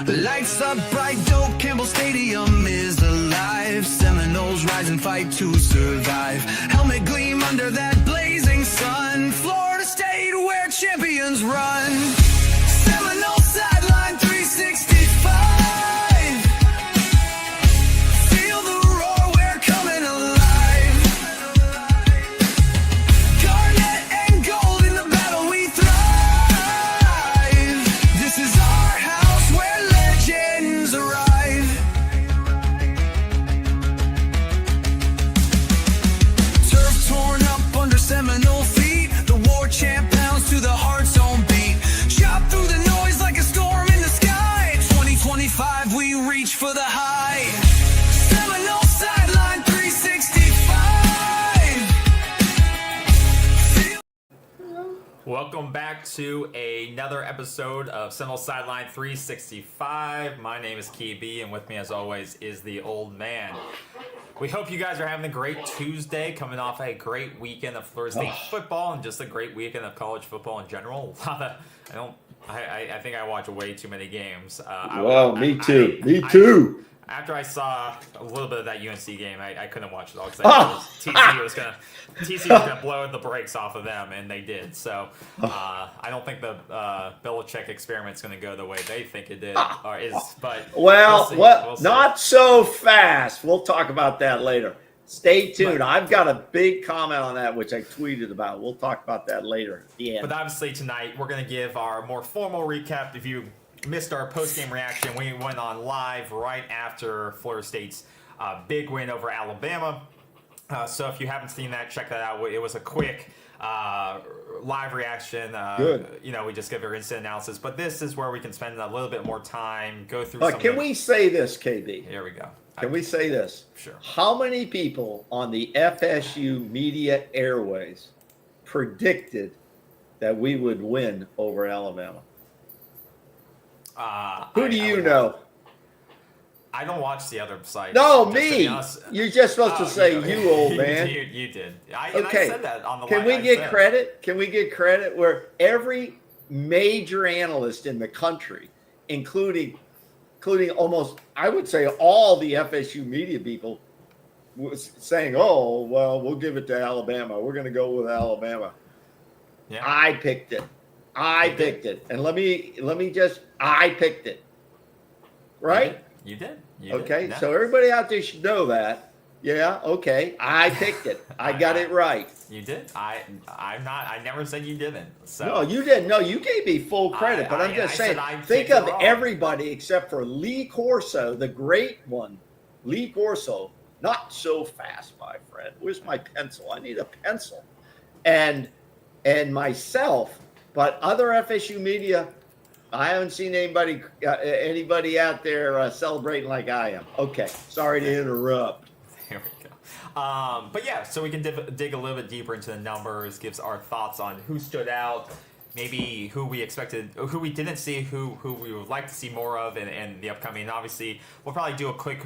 Lights up bright, dope, Campbell Stadium is alive. Seminoles rise and fight to survive. Helmet gleam under that blazing sun. Florida State where champions run. Seminole sideline 365. Feel the roar, we're coming alive. Garnet and gold in the battle we thrive. This is our house where legends arrive. Turf torn up under Seminole feet. The war chant pounds to the heart's own beat. Chop through the noise like a storm in the sky. 2025, we reach for the high. Seminole sideline 365. Welcome back to another episode of Seminole Sideline 365. My name is Key B, and with me, as always, is the old man. We hope you guys are having a great Tuesday, coming off a great weekend of Florida State football and just a great weekend of college football in general. I think I watch way too many games. Me too. After I saw a little bit of that UNC game, I couldn't watch it all because TCU was gonna blow the brakes off of them, and they did. So I don't think the Belichick experiment's gonna go the way they think it did, or is. But we'll see. Not so fast. We'll talk about that later. Stay tuned. I've got a big comment on that, which I tweeted about. We'll talk about that later at the end. But obviously tonight we're gonna give our more formal recap. If you missed our post-game reaction, we went on live right after Florida State's big win over Alabama. So if you haven't seen that, check that out. It was a quick live reaction. Good. We just give our instant analysis. But this is where we can spend a little bit more time, go through some Can we say this, KB? Here we go. Can we say this? Sure. How many people on the FSU media airways predicted that we would win over Alabama? Who do you know? I don't watch the other sites. No, just me. You're just supposed to say you, old man. You did. I said that on the Can live. we get credit? Can we get credit where every major analyst in the country, including almost, I would say, all the FSU media people, was saying, "Oh, well, we'll give it to Alabama. We're going to go with Alabama." Yeah. I picked it. I picked it. And I picked it. Right? You did. Okay. No. So everybody out there should know that. Yeah. Okay. I picked it. I got it right. You did. I never said you didn't. So No, you didn't. No, you gave me full credit. But I'm just saying, think of everybody except for Lee Corso, the great one. Lee Corso, not so fast, my friend. Where's my pencil? I need a pencil. And myself. But other FSU media, I haven't seen anybody out there celebrating like I am. Okay, sorry to interrupt. There we go. But yeah, so we can dig a little bit deeper into the numbers, gives our thoughts on who stood out, maybe who we expected, who we didn't see, who we would like to see more of in the upcoming. Obviously, we'll probably do a quick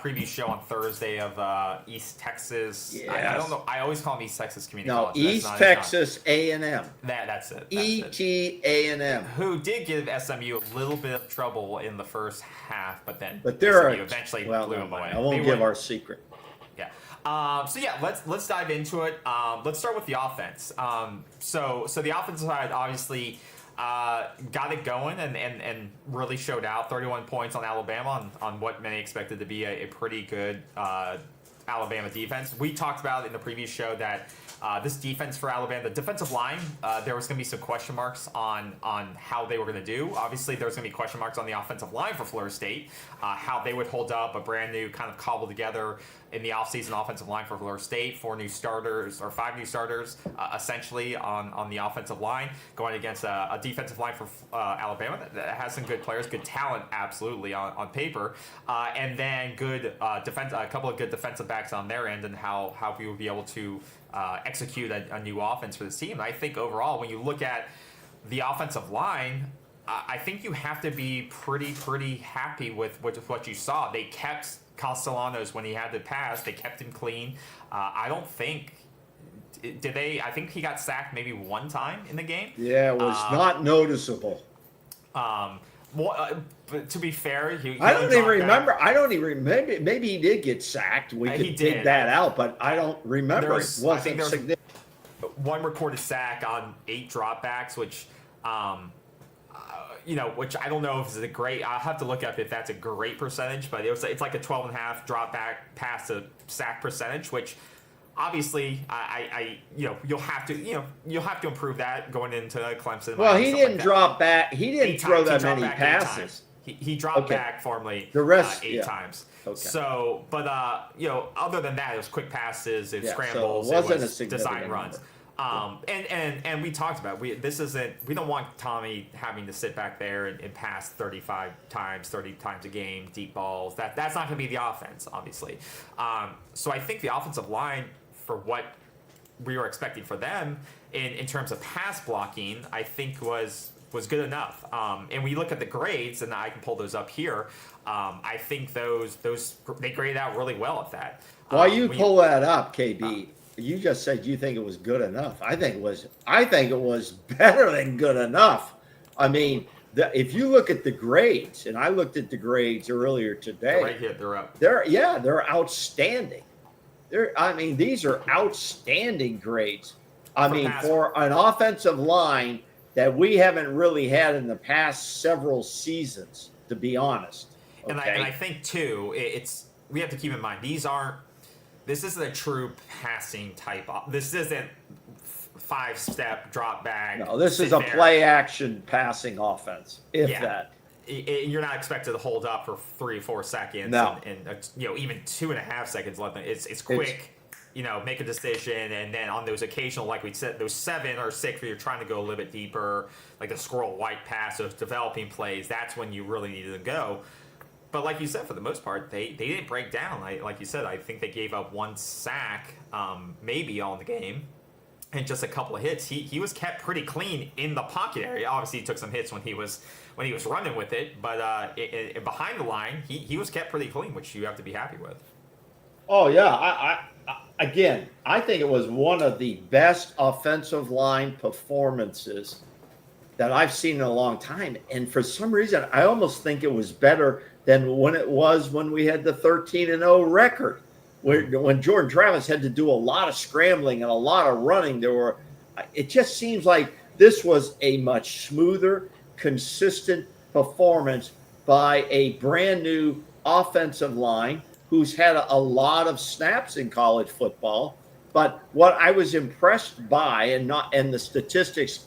preview show on Thursday of East Texas. Yes. I don't know. I always call them East Texas Community College. East Texas A&M. That's it. ETAM. Who did give SMU a little bit of trouble in the first half, but then SMU eventually blew them away. I won't give our secret. Yeah. Let's dive into it. Let's start with the offense. So the offensive side obviously got it going and really showed out. 31 points on Alabama on what many expected to be a pretty good Alabama defense. We talked about in the previous show that this defense for Alabama, the defensive line, there was going to be some question marks on how they were going to do. Obviously, there was going to be question marks on the offensive line for Florida State, how they would hold up a brand new kind of cobbled together in the offseason offensive line for Florida State, 5 new starters, essentially on the offensive line, going against a defensive line for Alabama that has some good players, good talent, absolutely on paper, and then good defense, a couple of good defensive backs on their end, and how we would be able to execute a new offense for this team. And I think overall, when you look at the offensive line, I think you have to be pretty happy with what you saw. They kept Castellanos when he had to pass. They kept him clean. I don't think did they. I think he got sacked maybe one time in the game. Yeah, it was not noticeable. But to be fair, I don't even remember. I don't even remember. Maybe he did get sacked. We could dig that out, but I don't remember. It wasn't significant. One recorded sack on 8 dropbacks, which, which I don't know if it's a great. I'll have to look up if that's a great percentage, but it's like a 12.5 dropback pass to sack percentage, which obviously you'll have to improve that going into Clemson. Well, he didn't drop back. He didn't throw that many passes. He dropped back formally the rest 8 times. Okay. So, but other than that, it was quick passes, it was scrambles, so it was design runs. And we talked about we don't want Tommy having to sit back there and pass 30 times a game, deep balls. That's not going to be the offense, obviously. So I think the offensive line, for what we were expecting for them in terms of pass blocking, I think was good enough. And we look at the grades, and I can pull those up here. I think those they graded out really well at that. While you pull that up, KB, you just said you think it was good enough. I think it was better than good enough. I mean, if you look at the grades, and I looked at the grades earlier today, right here, they're up. They're outstanding. These are outstanding grades. For an offensive line that we haven't really had in the past several seasons, to be honest. Okay? And I think too, we have to keep in mind this isn't a true passing type. This isn't 5-step drop back. No, this is a play action passing offense. That. You're not expected to hold up for 3 or 4 seconds. No. And even 2.5 seconds left. It's quick. Make a decision, and then on those occasional, like we said, those 7 or 6 where you're trying to go a little bit deeper, like the squirrel white pass, those developing plays, that's when you really needed to go. But like you said, for the most part, they didn't break down. Like you said, I think they gave up 1 sack, maybe all in the game, and just a couple of hits. He was kept pretty clean in the pocket area. Obviously, he took some hits when he was running with it, but behind the line, he was kept pretty clean, which you have to be happy with. Oh yeah, I think it was one of the best offensive line performances that I've seen in a long time. And for some reason, I almost think it was better than when we had the 13-0 record, when Jordan Travis had to do a lot of scrambling and a lot of running. It just seems like this was a much smoother, consistent performance by a brand new offensive line who's had a lot of snaps in college football. But what I was impressed by, and the statistics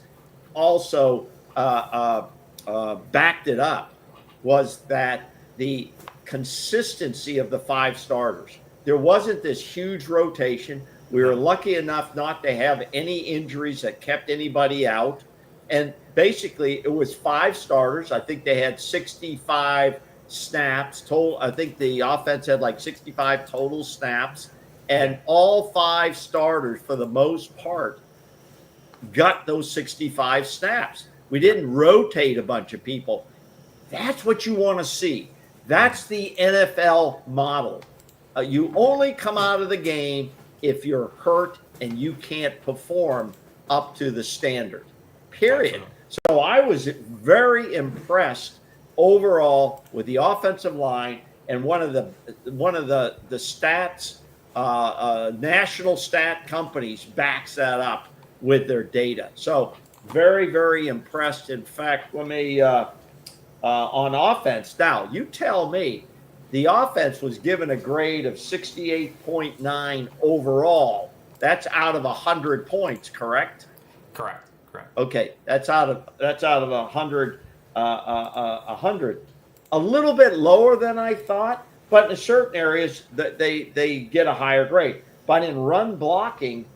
also backed it up, was that the consistency of the 5 starters. There wasn't this huge rotation. We were lucky enough not to have any injuries that kept anybody out. And basically, it was 5 starters. I think they had 65 snaps total. I think the offense had like 65 total snaps, and all 5 starters, for the most part, got those 65 snaps. We didn't rotate a bunch of people. That's what you want to see. That's the NFL model. You only come out of the game if you're hurt and you can't perform up to the standard, period. So I was very impressed overall with the offensive line, and one of the stats, national stat companies backs that up with their data. So very, very impressed. In fact, let me on offense. Now you tell me, the offense was given a grade of 68.9 overall. That's out of 100 points, correct? Correct. Okay, that's out of 100. 100, a little bit lower than I thought, but in certain areas that they get a higher grade. But in run blocking,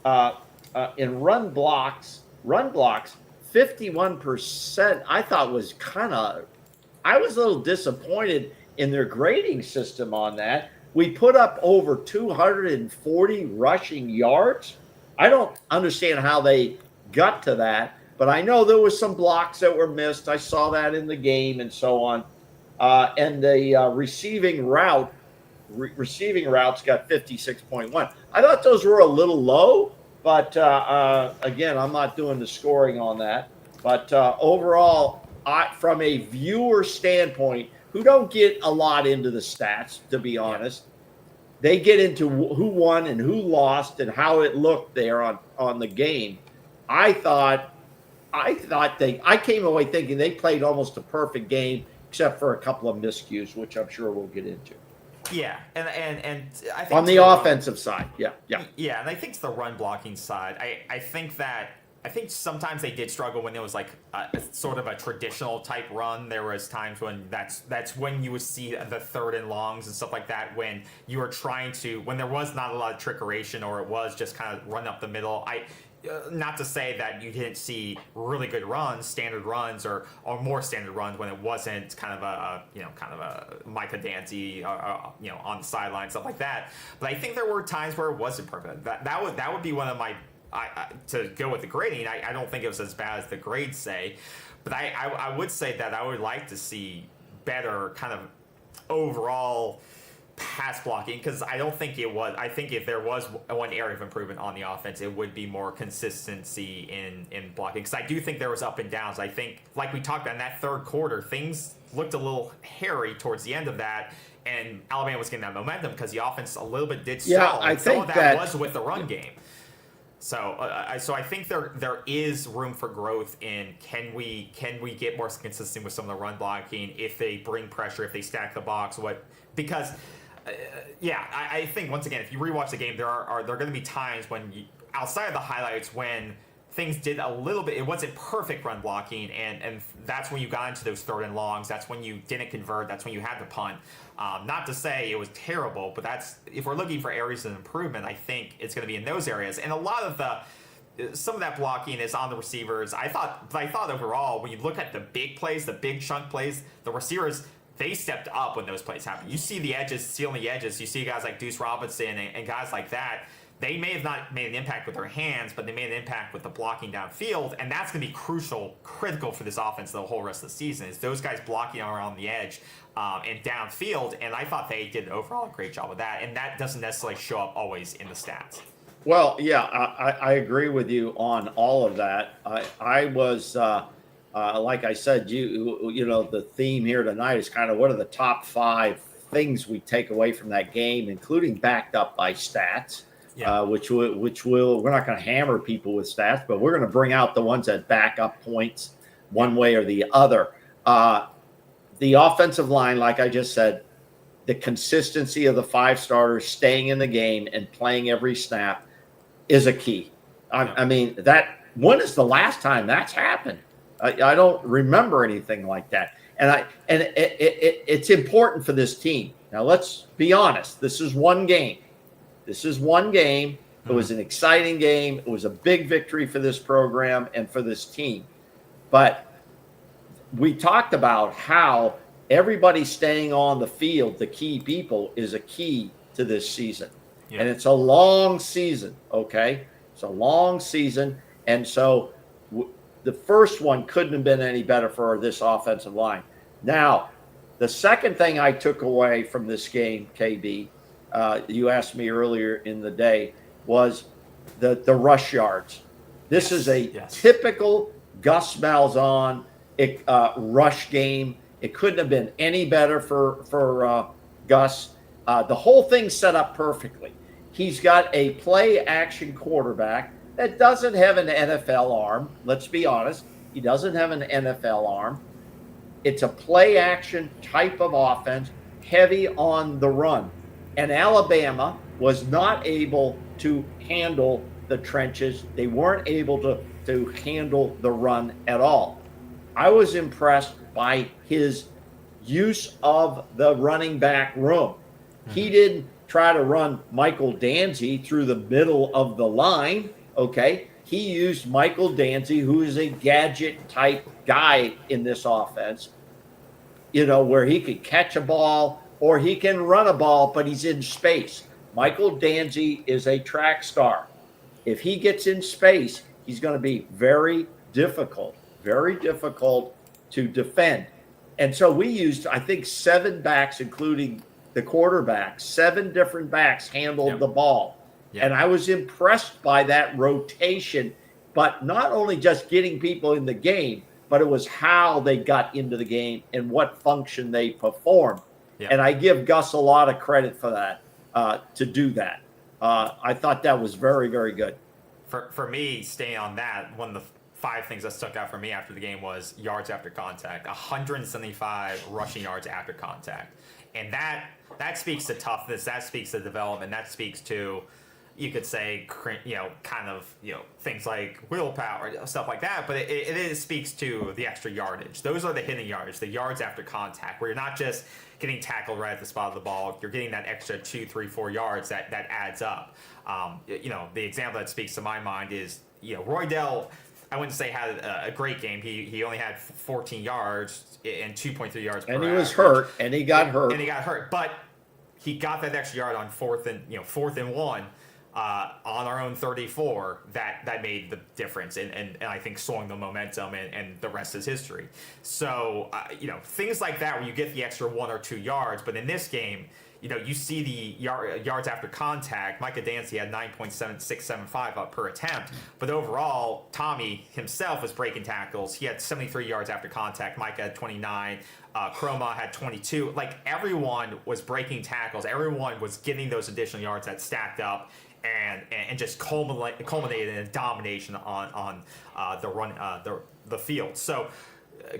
in run blocks, 51%, I thought was I was a little disappointed in their grading system on that. We put up over 240 rushing yards. I don't understand how they got to that, but I know there was some blocks that were missed. I saw that in the game and so on. And the receiving routes got 56.1. I thought those were a little low, but again, I'm not doing the scoring on that. But overall, from a viewer standpoint, who don't get a lot into the stats, to be honest, they get into who won and who lost and how it looked there on the game. I came away thinking they played almost a perfect game, except for a couple of miscues, which I'm sure we'll get into. Yeah, and I think on the offensive side, yeah, and I think it's the run blocking side. I think sometimes they did struggle when there was like a sort of a traditional type run. There was times when that's when you would see the 3rd and longs and stuff like that, when you were trying to, when there was not a lot of trickeration, or it was just kind of run up the middle. Not to say that you didn't see really good runs, standard runs, or more standard runs when it wasn't kind of a Micah Dancy, on the sideline, stuff like that. But I think there were times where it wasn't perfect. That would be one of my, to go with the grading. I don't think it was as bad as the grades say, but I would say that I would like to see better kind of overall pass blocking, because I don't think it was. I think if there was one area of improvement on the offense, it would be more consistency in blocking, because I do think there was up and downs. I think, like we talked about in that 3rd quarter, things looked a little hairy towards the end of that, and Alabama was getting that momentum because the offense a little bit did stall. Yeah, I think some of that was with the run game. So I think there is room for growth in can we get more consistent with some of the run blocking if they bring pressure, if they stack the box, because. I think once again, if you rewatch the game, there are going to be times when outside of the highlights, when things did a little bit, it wasn't perfect run blocking, and that's when you got into those 3rd and longs. That's when you didn't convert. That's when you had to punt. Not to say it was terrible, but that's, if we're looking for areas of improvement, I think it's going to be in those areas. And a lot of some of that blocking is on the receivers. I thought overall, when you look at the big plays, the big chunk plays, the receivers, they stepped up when those plays happened. You see the edges, sealing the edges. You see guys like Deuce Robinson and guys like that. They may have not made an impact with their hands, but they made an impact with the blocking downfield, and that's going to be critical for this offense the whole rest of the season, is those guys blocking around the edge and downfield, and I thought they did overall a great job with that, and that doesn't necessarily show up always in the stats. Well, yeah, I agree with you on all of that. I was... like I said, the theme here tonight is kind of what are the top 5 things we take away from that game, including backed up by stats, which we're not going to hammer people with stats, but we're going to bring out the ones that back up points one way or the other. The offensive line, like I just said, the consistency of the 5 starters staying in the game and playing every snap is a key. I mean, when is the last time that's happened? I don't remember anything like that. And it's important for this team. Now, let's be honest. This is one game. It was an exciting game. It was a big victory for this program and for this team. But we talked about how everybody staying on the field, the key people, is a key to this season. Yeah. And it's a long season, okay? It's a long season. And so the first one couldn't have been any better for this offensive line. Now, the second thing I took away from this game, KB, you asked me earlier in the day, was the rush yards. This is a typical Gus Malzahn rush game. It couldn't have been any better for Gus. The whole thing's set up perfectly. He's got a play-action quarterback that doesn't have an NFL arm. Let's be honest. He doesn't have an NFL arm. It's a play-action type of offense, heavy on the run. And Alabama was not able to handle the trenches. They weren't able to handle the run at all. I was impressed by his use of the running back room. Mm-hmm. He didn't try to run Michael Danzy through the middle of the line. Okay, he used Michael Danzy, who is a gadget type guy in this offense, where he could catch a ball or he can run a ball, but he's in space. Michael Danzy is a track star. If he gets in space, he's going to be very difficult to defend. And so we used, I think, 7 backs, including the quarterback. 7 different backs handled the ball. Yep. And I was impressed by that rotation, but not only just getting people in the game, but it was how they got into the game and what function they performed. Yeah. And I give Gus a lot of credit for that, to do that. I thought that was very, very good. For me, staying on that, one of the 5 things that stuck out for me after the game was yards after contact, 175 rushing yards after contact. And that speaks to toughness, that speaks to development, that speaks to, you could say, kind of, things like willpower, stuff like that. But it speaks to the extra yardage. Those are the hidden yardage, the yards after contact, where you're not just getting tackled right at the spot of the ball. You're getting that extra 2, 3, 4 yards that adds up. The example that speaks to my mind is, Roydell, I wouldn't say had a great game. He only had 14 yards and 2.3 yards per And he was average. hurt, and he got hurt. And he got hurt. But he got that extra yard on 4th and 1 on our own 34. That made the difference, and I think swung the momentum, and the rest is history. So things like that where you get the extra 1 or 2 yards. But in this game, you see the yards after contact. Micah Dancy had 9.675 up per attempt. But overall, Tommy himself was breaking tackles. He had 73 yards after contact. Micah had 29. Chroma had 22. Like, everyone was breaking tackles. Everyone was getting those additional yards that stacked up and just culminated in a domination on the run, the field. So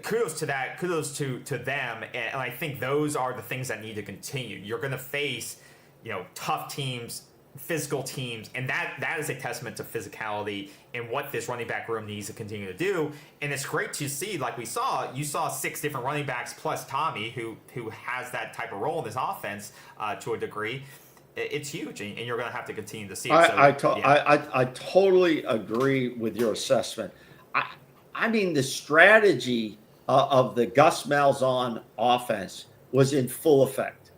kudos to that. Kudos to them, and I think those are the things that need to continue. You're going to face, tough teams, physical teams, and that is a testament to physicality and what this running back room needs to continue to do. And it's great to see, like you saw 6 different running backs plus Tommy, who has that type of role in this offense to a degree. It's huge, and you're going to have to continue to see it. I totally agree with your assessment. I mean, the strategy of the Gus Malzahn offense was in full effect.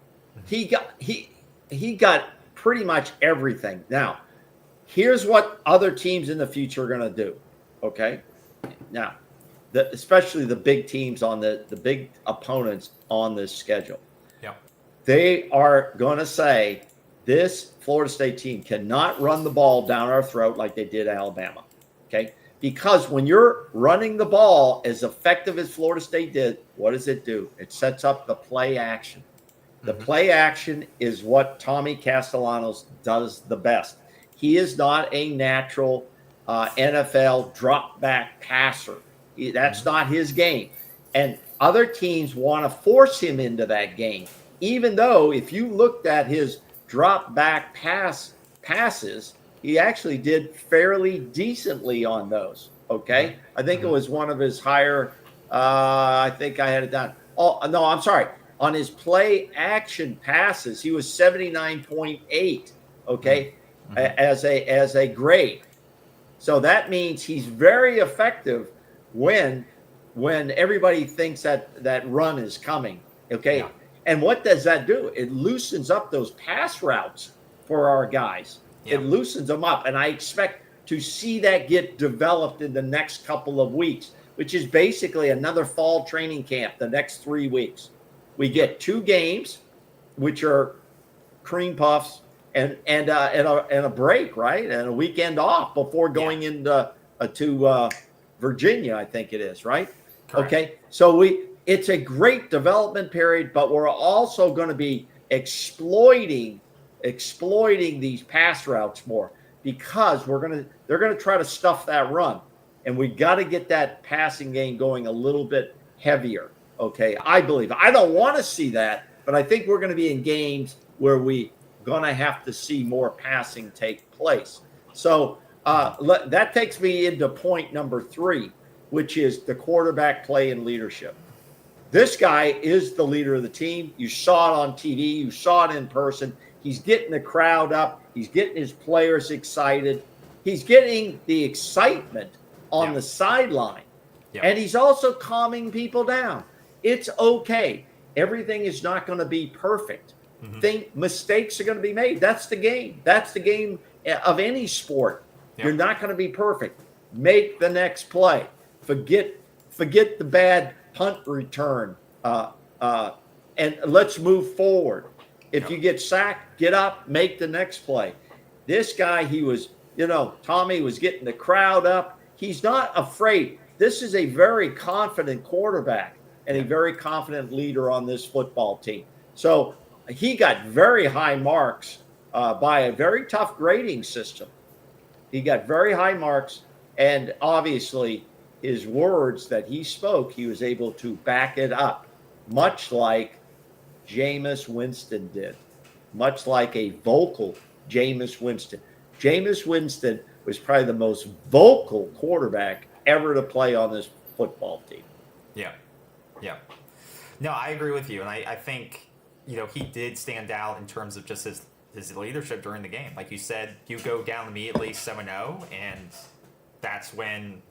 He got pretty much everything. Now, here's what other teams in the future are going to do. Okay, now, especially the big teams on the big opponents on this schedule. Yeah, they are going to say, this Florida State team cannot run the ball down our throat like they did Alabama. Okay. Because when you're running the ball as effective as Florida State did, what does it do? It sets up the play action. The play action is what Tommy Castellanos does the best. He is not a natural NFL drop back passer. That's not his game. And other teams want to force him into that game, even though if you looked at his drop back passes, he actually did fairly decently on those. Okay. I think it was one of his higher, I think I had it down. Oh, no, I'm sorry. On his play action passes, he was 79.8. Okay. As a grade. So that means he's very effective when everybody thinks that run is coming. Okay. Yeah. And what does that do? It loosens up those pass routes for our guys. Yeah. It loosens them up. And I expect to see that get developed in the next couple of weeks, which is basically another fall training camp the next 3 weeks. We get 2 games, which are cream puffs and a break, right? And a weekend off before going into to Virginia, I think it is, right? Correct. Okay. So it's a great development period, but we're also going to be exploiting these pass routes more, because they're going to try to stuff that run, and we got to get that passing game going a little bit heavier. Okay, I believe. I don't want to see that, but I think we're going to be in games where we going to have to see more passing take place. So that takes me into point number 3, which is the quarterback play and leadership. This guy is the leader of the team. You saw it on TV. You saw it in person. He's getting the crowd up. He's getting his players excited. He's getting the excitement on the sideline. Yeah. And he's also calming people down. It's okay. Everything is not going to be perfect. Mistakes are going to be made. That's the game. That's the game of any sport. You're not going to be perfect. Make the next play. Forget the bad punt return, and let's move forward. If you get sacked, get up, make the next play. This guy, Tommy was getting the crowd up. He's not afraid. this is a very confident quarterback and a very confident leader on this football team. So he got very high marks by a very tough grading system. He got very high marks, and obviously his words that he spoke, he was able to back it up, much like Jameis Winston did, much like a vocal Jameis Winston. Jameis Winston was probably the most vocal quarterback ever to play on this football team. Yeah. Yeah. No, I agree with you. And I think, he did stand out in terms of just his leadership during the game. Like you said, you go down immediately 7-0, and that's when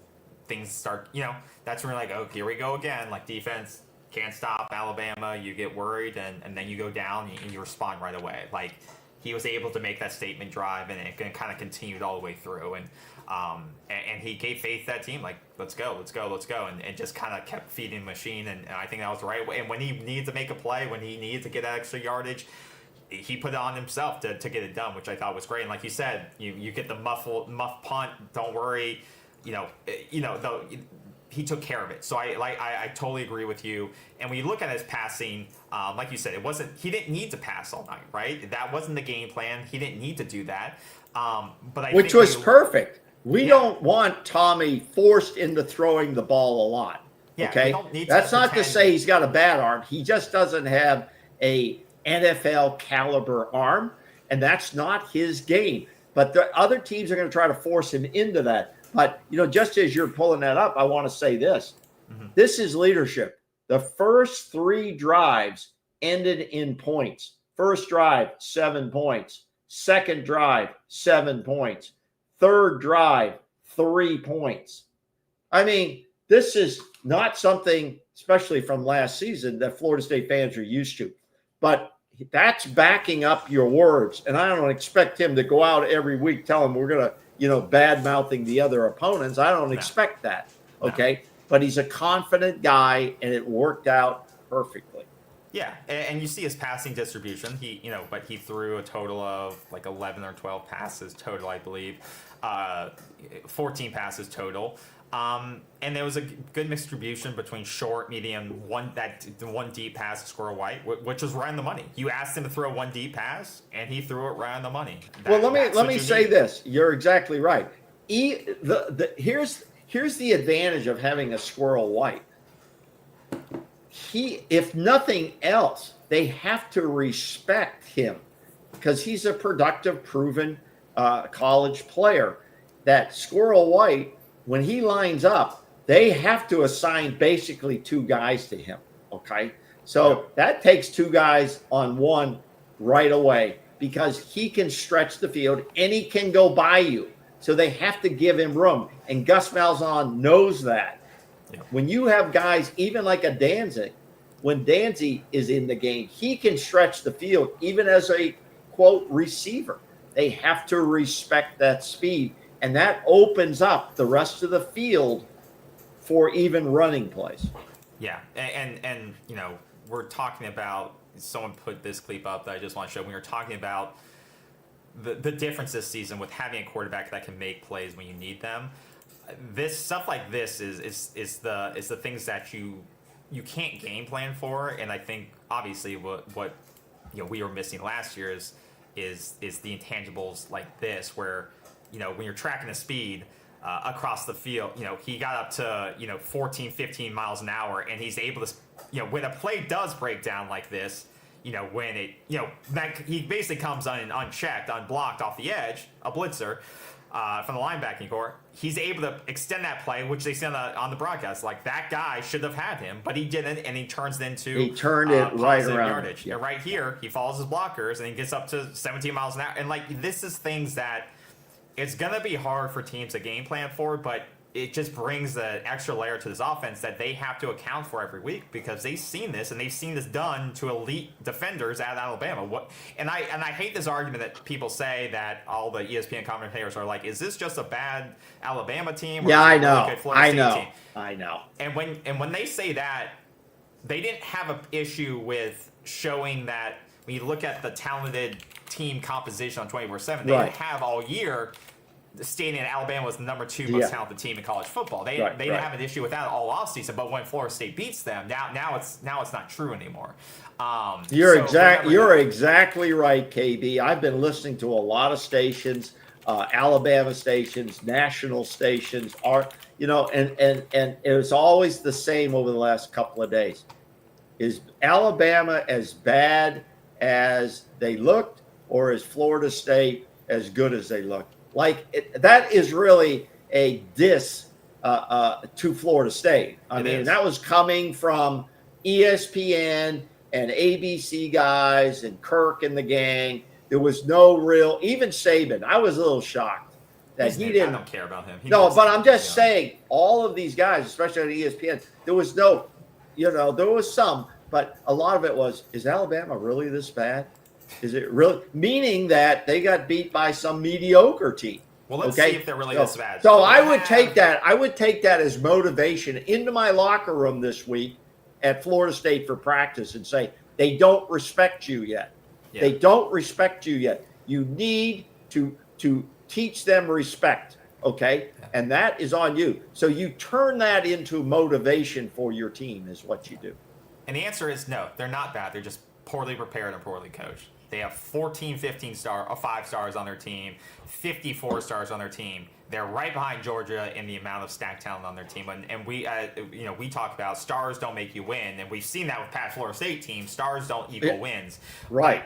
things start, that's when you're like, oh, here we go again. Like, defense can't stop Alabama. You get worried, and then you go down and you respond right away. Like, he was able to make that statement drive, and it kind of continued all the way through. And he gave faith to that team, like, let's go, and just kind of kept feeding the machine. And I think that was the right way. And when he needed to make a play, when he needed to get that extra yardage, he put it on himself to get it done, which I thought was great. And like you said, you get the muff punt. Don't worry, he took care of it. So I totally agree with you. And when you look at his passing, like you said, he didn't need to pass all night, right? That wasn't the game plan. He didn't need to do that. Which was perfect. We don't want Tommy forced into throwing the ball a lot. Yeah, okay, that's not to say he's got a bad arm. He just doesn't have a NFL caliber arm, and that's not his game. But the other teams are going to try to force him into that. But, just as you're pulling that up, I want to say this. Mm-hmm. This is leadership. The first 3 drives ended in points. First drive, 7 points. Second drive, 7 points. Third drive, 3 points. I mean, this is not something, especially from last season, that Florida State fans are used to. But that's backing up your words. And I don't expect him to go out every week telling we're going to, bad-mouthing the other opponents. I don't expect that, okay? No. But he's a confident guy, and it worked out perfectly. Yeah, and you see his passing distribution. But he threw a total of like 11 or 12 passes total, I believe. 14 passes total. And there was a good distribution between short, medium, one deep pass to Squirrel White, which was right on the money. You asked him to throw one deep pass, and he threw it right on the money. Let me say this. You're exactly right. Here's the advantage of having a Squirrel White. If nothing else, they have to respect him because he's a productive, proven college player. That Squirrel White, when he lines up, they have to assign basically 2 guys to him, okay? So that takes 2 guys on one right away because he can stretch the field and he can go by you. So they have to give him room. And Gus Malzahn knows that. Yeah. When you have guys, even like a Danzig, when Danzig is in the game, he can stretch the field even as a, quote, receiver. They have to respect that speed. And that opens up the rest of the field for even running plays. Yeah, and we're talking about, someone put this clip up that I just want to show. We were talking about the difference this season with having a quarterback that can make plays when you need them. This stuff like this is the things that you can't game plan for, and I think obviously what we were missing last year is the intangibles like this where. When you're tracking the speed across the field, he got up to, 14, 15 miles an hour, and he's able to, when a play does break down like this, when it, that he basically comes unchecked, unblocked off the edge, a blitzer from the linebacking core, he's able to extend that play, which they see on the broadcast. Like, that guy should have had him, but he didn't, and he turns it into it right around yardage. Yeah. And right here, he follows his blockers, and he gets up to 17 miles an hour. And, this is things that it's going to be hard for teams to game plan for, but it just brings the extra layer to this offense that they have to account for every week because they've seen this, and they've seen this done to elite defenders at Alabama. And I hate this argument that people say that all the ESPN commentators are like, is this just a bad Alabama team? Or yeah, I know. Really good Florida State team? I know. And when they say that, they didn't have an issue with showing that when you look at the talented team composition on 24/7, they didn't have all year stating that Alabama was the number 2 most talented team in college football. They didn't have an issue with that all offseason, but when Florida State beats them, now it's not true anymore. You're exactly right, KB. I've been listening to a lot of stations, Alabama stations, national stations, and it was always the same over the last couple of days. Is Alabama as bad as they looked, or is Florida State as good as they looked? That is really a diss to Florida State. I mean, that was coming from ESPN and ABC guys and Kirk and the gang. There was no real, even Saban. I was a little shocked that he didn't. I don't care about him. But I'm just saying, all of these guys, especially on ESPN, there was no, there was some, but a lot of it was, is Alabama really this bad? Is it really? Meaning that they got beat by some mediocre team. Well, let's see if they're really this bad. So I would take that. I would take that as motivation into my locker room this week at Florida State for practice and say, they don't respect you yet. Yeah. They don't respect you yet. You need to teach them respect, okay? And that is on you. So you turn that into motivation for your team is what you do. And the answer is no, they're not bad. They're just poorly prepared and poorly coached. They have 14, 5 stars on their team, 54 stars on their team. They're right behind Georgia in the amount of stacked talent on their team. And we, we talk about stars don't make you win, and we've seen that with past Florida State teams. Stars don't equal wins. Right.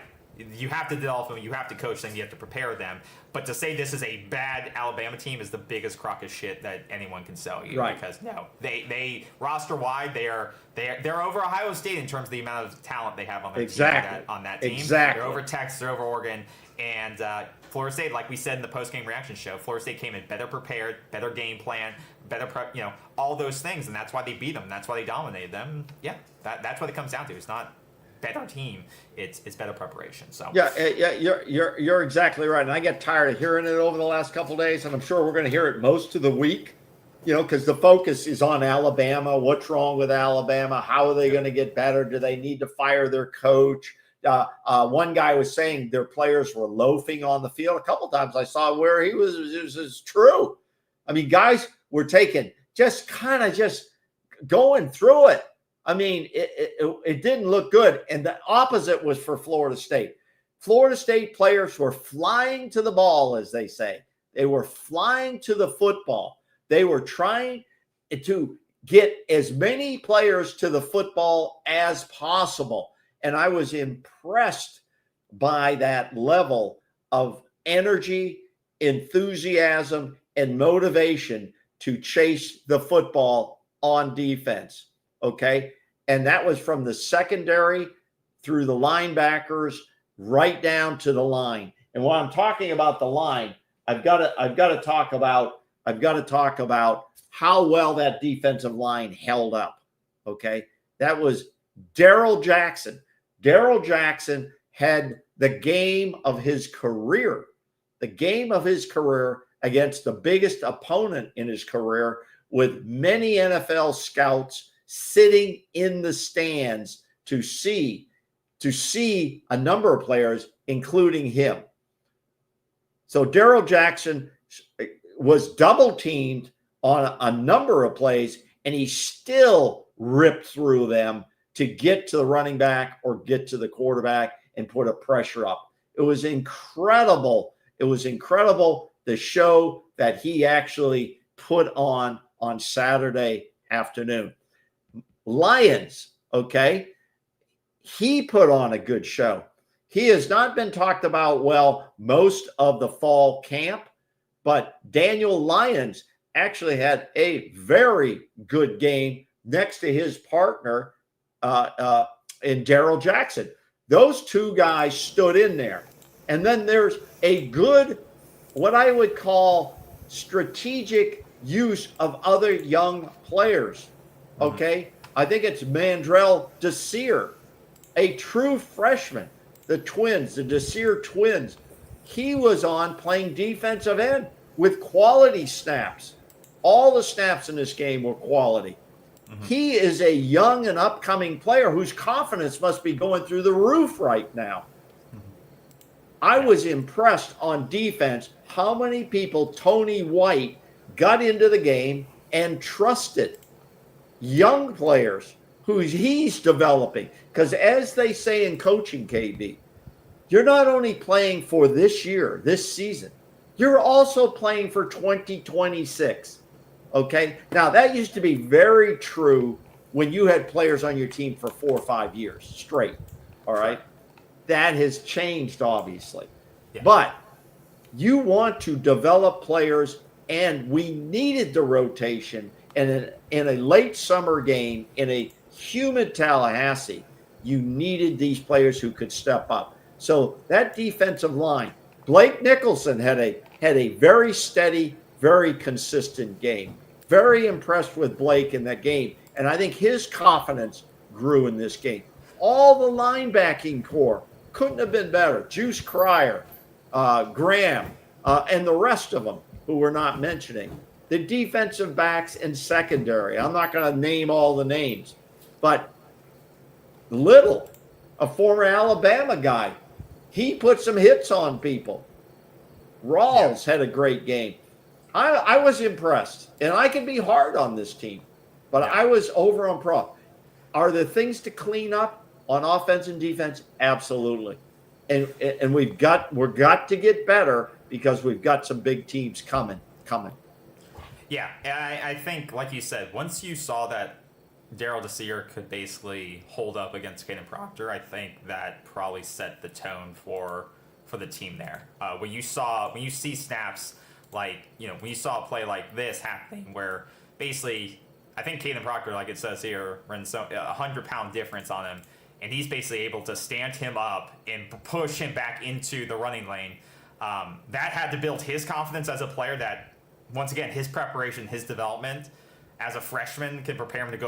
You have to develop them, you have to coach them, you have to prepare them. But to say this is a bad Alabama team is the biggest crock of shit that anyone can sell you. Right. Because no, they roster wide, they're over Ohio State in terms of the amount of talent they have on their team. On that team. Exactly. They're over Texas, they're over Oregon, and Florida State, like we said in the post-game reaction show, Florida State came in better prepared, better game plan, better prep, all those things, and that's why they beat them. That's why they dominated them. Yeah, that's what it comes down to. It's not better team, it's better preparation. So you're exactly right, and I get tired of hearing it over the last couple of days, and I'm sure we're going to hear it most of the week, because the focus is on Alabama. What's wrong with Alabama? How are they going to get better? Do they need to fire their coach? One guy was saying their players were loafing on the field. A couple of times I saw where it was true. I mean, guys were just going through it. I mean, it didn't look good. And the opposite was for Florida State. Florida State players were flying to the ball, as they say. They were flying to the football. They were trying to get as many players to the football as possible. And I was impressed by that level of energy, enthusiasm, and motivation to chase the football on defense. Okay. And that was from the secondary through the linebackers right down to the line. And when I'm talking about the line, I've got to talk about how well that defensive line held up. Okay. That was Darrell Jackson. Darrell Jackson had the game of his career against the biggest opponent in his career, with many NFL scouts sitting in the stands to see a number of players, including him. So Darrell Jackson was double teamed on a number of plays, and he still ripped through them to get to the running back or get to the quarterback and put a pressure up. It was incredible. It was incredible, the show that he actually put on Saturday afternoon. Lions, okay, he put on a good show. He has not been talked about well most of the fall camp, but Daniel Lyons actually had a very good game next to his partner in Darrell Jackson. Those two guys stood in there. And then there's a good, what I would call strategic use of other young players. Okay. I think it's Mandrell Desir, a true freshman. The twins, the Desir twins. He was on playing defensive end with quality snaps. All the snaps in this game were quality. He is a young and upcoming player whose confidence must be going through the roof right now. I was impressed on defense how many people Tony White got into the game and trusted young players who he's developing. Because as they say in coaching, KB, you're not only playing for this year, this season, you're also playing for 2026. Okay? Now, that used to be very true when you had players on your team for 4 or 5 years straight. All right? That has changed, obviously. Yeah. But you want to develop players, and we needed the rotation in a late summer game in a humid Tallahassee. You needed these players who could step up. So that defensive line, Blake Nicholson had a very steady, very consistent game. Very impressed with Blake in that game. And I think his confidence grew in this game. All the linebacking core couldn't have been better. Juice Cryer, Graham, and the rest of them who we're not mentioning. The defensive backs and secondary. I'm not going to name all the names. But Little, a former Alabama guy, he put some hits on people. Rawls had a great game. I was impressed, and I can be hard on this team, but I was over on pro. Are there things to clean up on offense and defense? Absolutely, and we've got to get better because we've got some big teams coming. Yeah, and I think, like you said, once you saw that Daryl Desir could basically hold up against Caden Proctor, I think that probably set the tone for the team there. When you see snaps like, when you saw a play like this happening where basically, I think Caden Proctor, like it says here, runs a 100-pound difference on him, and he's basically able to stand him up and push him back into the running lane. That had to build his confidence as a player that, once again, his preparation, his development as a freshman can prepare him to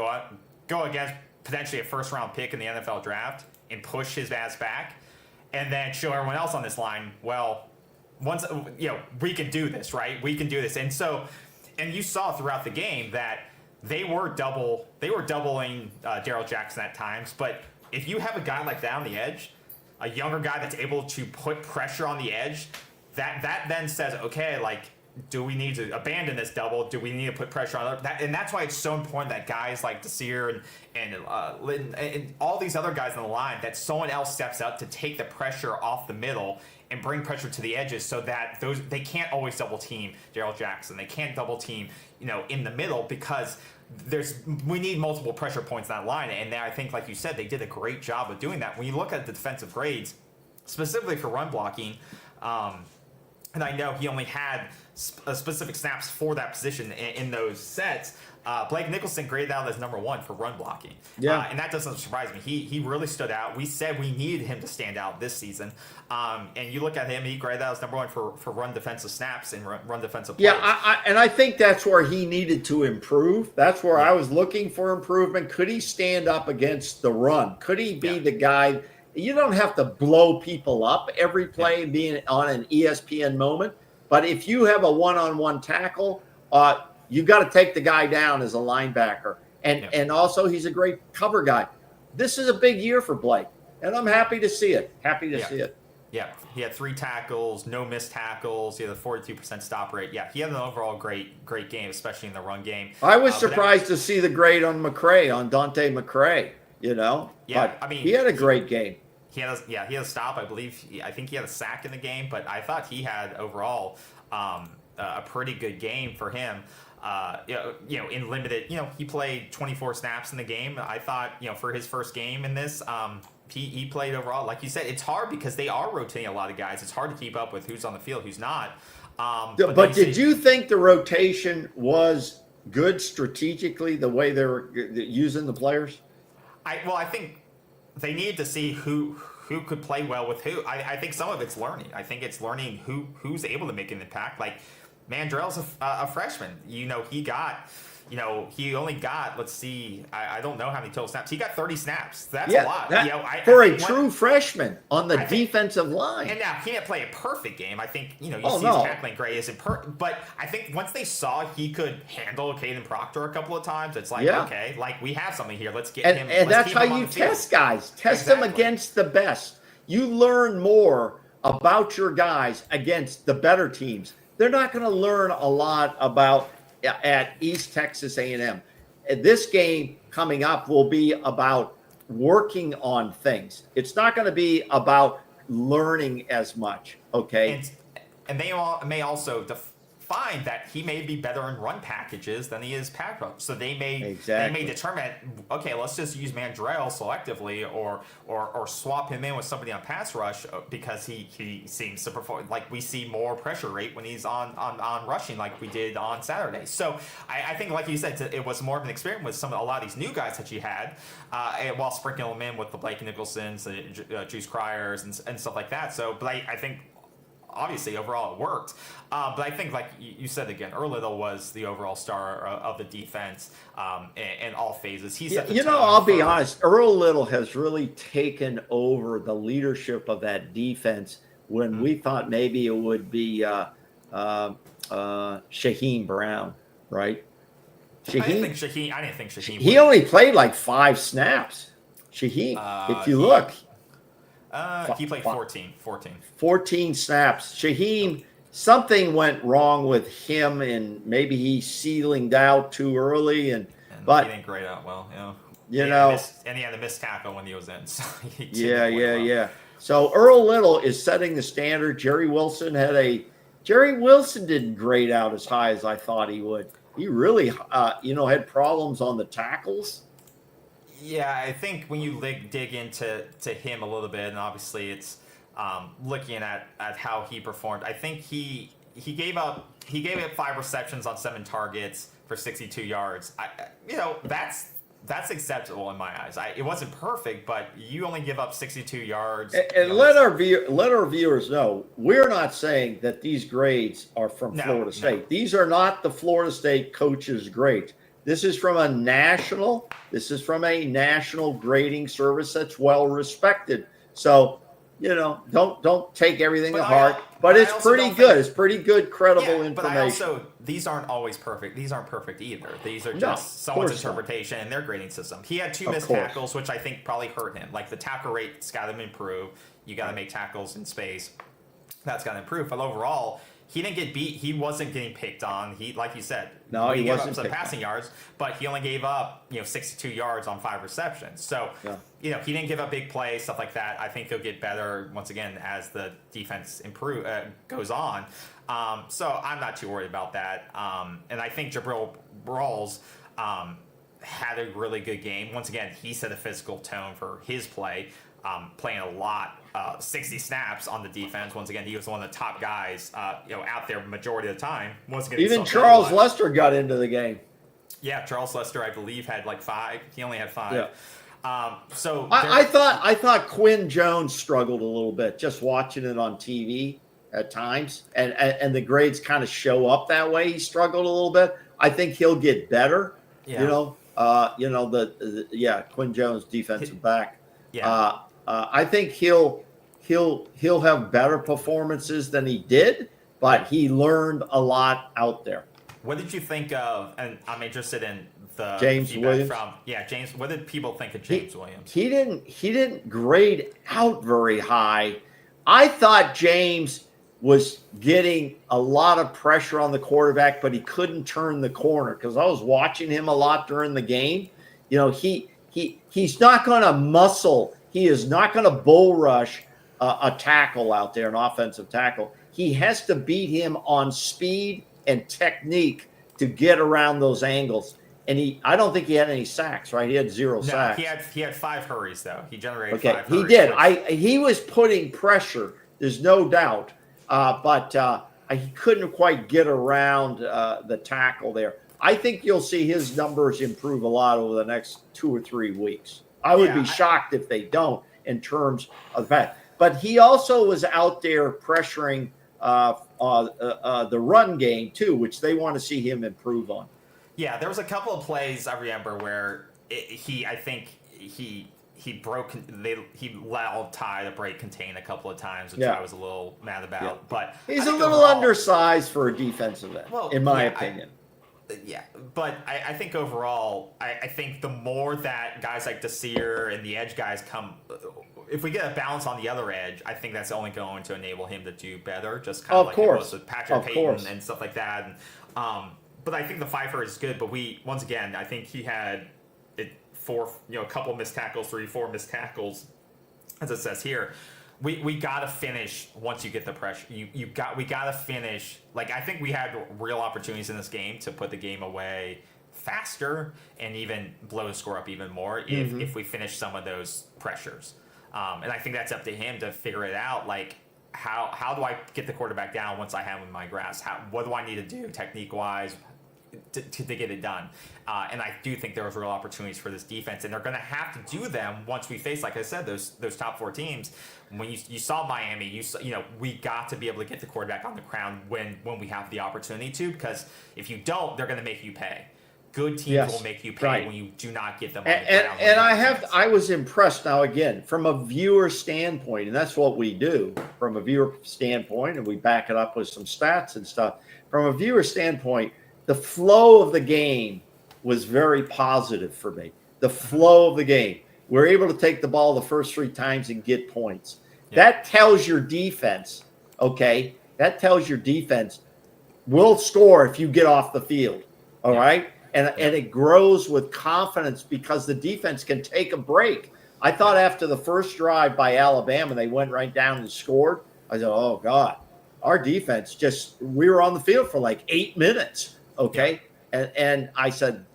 go against potentially a first-round pick in the NFL draft and push his ass back, and then show everyone else on this line, well, once we can do this, right? We can do this, and you saw throughout the game that they were doubling Daryl Jackson at times, but if you have a guy like that on the edge, a younger guy that's able to put pressure on the edge, that then says, okay, like, do we need to abandon this double? Do we need to put pressure on that? And that's why it's so important that guys like Desir and Linton and all these other guys on the line, that someone else steps up to take the pressure off the middle and bring pressure to the edges, so that they can't always double team Daryl Jackson. They can't double team, in the middle, because we need multiple pressure points on that line. And I think, like you said, they did a great job of doing that. When you look at the defensive grades, specifically for run blocking, and I know he only had specific snaps for that position in those sets. Blake Nicholson graded out as number 1 for run blocking. Yeah. And that doesn't surprise me. He really stood out. We said we needed him to stand out this season. And you look at him, he graded out as number 1 for run defensive snaps and run defensive plays. Yeah, and I think that's where he needed to improve. That's where I was looking for improvement. Could he stand up against the run? Could he be the guy? You don't have to blow people up every play being on an ESPN moment. But if you have a one-on-one tackle, you've got to take the guy down as a linebacker. And also, he's a great cover guy. This is a big year for Blake, and I'm happy to see it. See it. Yeah, he had 3 tackles, no missed tackles. He had a 42% stop rate. Yeah, he had an overall great game, especially in the run game. I was surprised to see the grade on Dante McCray. Yeah, but I mean, he had a great game. He had a stop. I think he had a sack in the game, but I thought he had overall a pretty good game for him. In limited, he played 24 snaps in the game. I thought, for his first game in this, he played overall. Like you said, it's hard because they are rotating a lot of guys. It's hard to keep up with who's on the field, who's not. But did you think the rotation was good strategically, the way they were using the players? I think they needed to see who could play well with who. I think some of it's learning. I think it's learning who's able to make an impact. Like Mandrell's a freshman. He only got, let's see, I don't know how many total snaps. He got 30 snaps. That's a lot. For a true freshman on the defensive line. And now, he didn't play a perfect game. I think, his tackling grade isn't perfect. But I think once they saw he could handle Caden Proctor a couple of times, it's like, okay, like, we have something here. Let's get him. And that's how you test guys. Test them against the best. You learn more about your guys against the better teams. They're not going to learn a lot about at East Texas A&M. This game coming up will be about working on things. It's not going to be about learning as much. Okay. And they all may also find that he may be better in run packages than he is pass rush. So they may determine, okay, let's just use Mandrell selectively or swap him in with somebody on pass rush because he seems to perform like we see more pressure rate when he's on rushing like we did on Saturday. So I think, like you said, it was more of an experiment with a lot of these new guys that you had, while sprinkling them in with the Blake Nicholsons, the Juice Cryers and stuff like that. So, but I think obviously overall it worked, but I think, like you said again, Earl Little was the overall star of the defense in all phases. He set the tone I'll be honest, Earl Little has really taken over the leadership of that defense when we thought maybe it would be Shaheem Brown, right? I didn't think Shaheem he only played like 5 snaps. Shaheem, if you look. He played 14 snaps. Shaheem, something went wrong with him, and maybe he ceilinged out too early, but he didn't grade out well. And he had a missed tackle when he was in. So yeah. So Earl Little is setting the standard. Jerry Wilson didn't grade out as high as I thought he would. He really, had problems on the tackles. Yeah, I think when you dig into him a little bit, and obviously it's looking at how he performed. I think he gave up 5 receptions on 7 targets for 62 yards. That's acceptable in my eyes. It wasn't perfect, but you only give up 62 yards. And let our viewers know, we're not saying that these grades are from Florida State. No. These are not the Florida State coaches' grades. This is from a national grading service that's well respected. So, don't take everything to heart. But it's pretty good. It's pretty good, credible information. But these aren't always perfect. These aren't perfect either. These are just someone's interpretation and their grading system. He had 2 missed tackles, which I think probably hurt him. Like the tackle rate's got to improve. You got to make tackles in space. That's got to improve. But overall, he didn't get beat. He wasn't getting picked on. He, like you said, he gave up some passing yards, but he only gave up 62 yards on 5 receptions. So he didn't give up big plays, stuff like that. I think he'll get better once again as the defense goes on. So I'm not too worried about that. And I think Jabril Rawls had a really good game. Once again, he set a physical tone for his play. Playing a lot, 60 snaps on the defense. Once again, he was one of the top guys, out there majority of the time. Even Charles Lester got into the game. Yeah, Charles Lester, I believe, had like 5. He only had 5. Yeah. I thought Quinn Jones struggled a little bit just watching it on TV at times, and the grades kind of show up that way. He struggled a little bit. I think he'll get better. Yeah. Quinn Jones, defensive back. Yeah. I think he'll have better performances than he did, but he learned a lot out there. What did you think of? And I'm interested in the James Williams. James. What did people think of James Williams? He didn't grade out very high. I thought James was getting a lot of pressure on the quarterback, but he couldn't turn the corner because I was watching him a lot during the game. He's not going to muscle. He is not going to bull rush a tackle out there, an offensive tackle. He has to beat him on speed and technique to get around those angles. And I don't think he had any sacks, right? He had 0 sacks. He had 5 hurries though. He generated 5 hurries. He did. He was putting pressure. There's no doubt, but he couldn't quite get around the tackle there. I think you'll see his numbers improve a lot over the next 2 or 3 weeks. I would be shocked if they don't in terms of that. But he also was out there pressuring the run game too, which they want to see him improve on. Yeah, there was a couple of plays I remember where he allowed Ty to break contain a couple of times, which I was a little mad about. Yeah. But he's a little undersized for a defensive end, in my opinion. Yeah, but I think overall, I think the more that guys like Desir and the edge guys come, if we get a balance on the other edge, I think that's only going to enable him to do better. Just kind of like it was with Patrick Payton and stuff like that. And, but I think the Pfeiffer is good. But once again, I think he had a couple missed tackles, 3-4 missed tackles, as it says here. We gotta finish once you get the pressure. We gotta finish. Like, I think we had real opportunities in this game to put the game away faster and even blow the score up even more if we finish some of those pressures. And I think that's up to him to figure it out. Like, how do I get the quarterback down once I have him in my grasp? What do I need to do technique wise to get it done? And I do think there was real opportunities for this defense, and they're going to have to do them once we face, like I said, those top 4 teams. When you saw Miami, we got to be able to get the quarterback on the ground when we have the opportunity to, because if you don't, they're going to make you pay. Good teams will make you pay when you do not get them on the ground. And I was impressed now again from a viewer standpoint, and that's what we do from a viewer standpoint, and we back it up with some stats and stuff. From a viewer standpoint, the flow of the game was very positive for me. The flow of the game. We're able to take the ball the first 3 times and get points. Yeah. That tells your defense, okay? That tells your defense we'll score if you get off the field, all right? And it grows with confidence because the defense can take a break. I thought after the first drive by Alabama, they went right down and scored. I thought, oh, God, our defense we were on the field for like 8 minutes, okay? Yeah. And I said,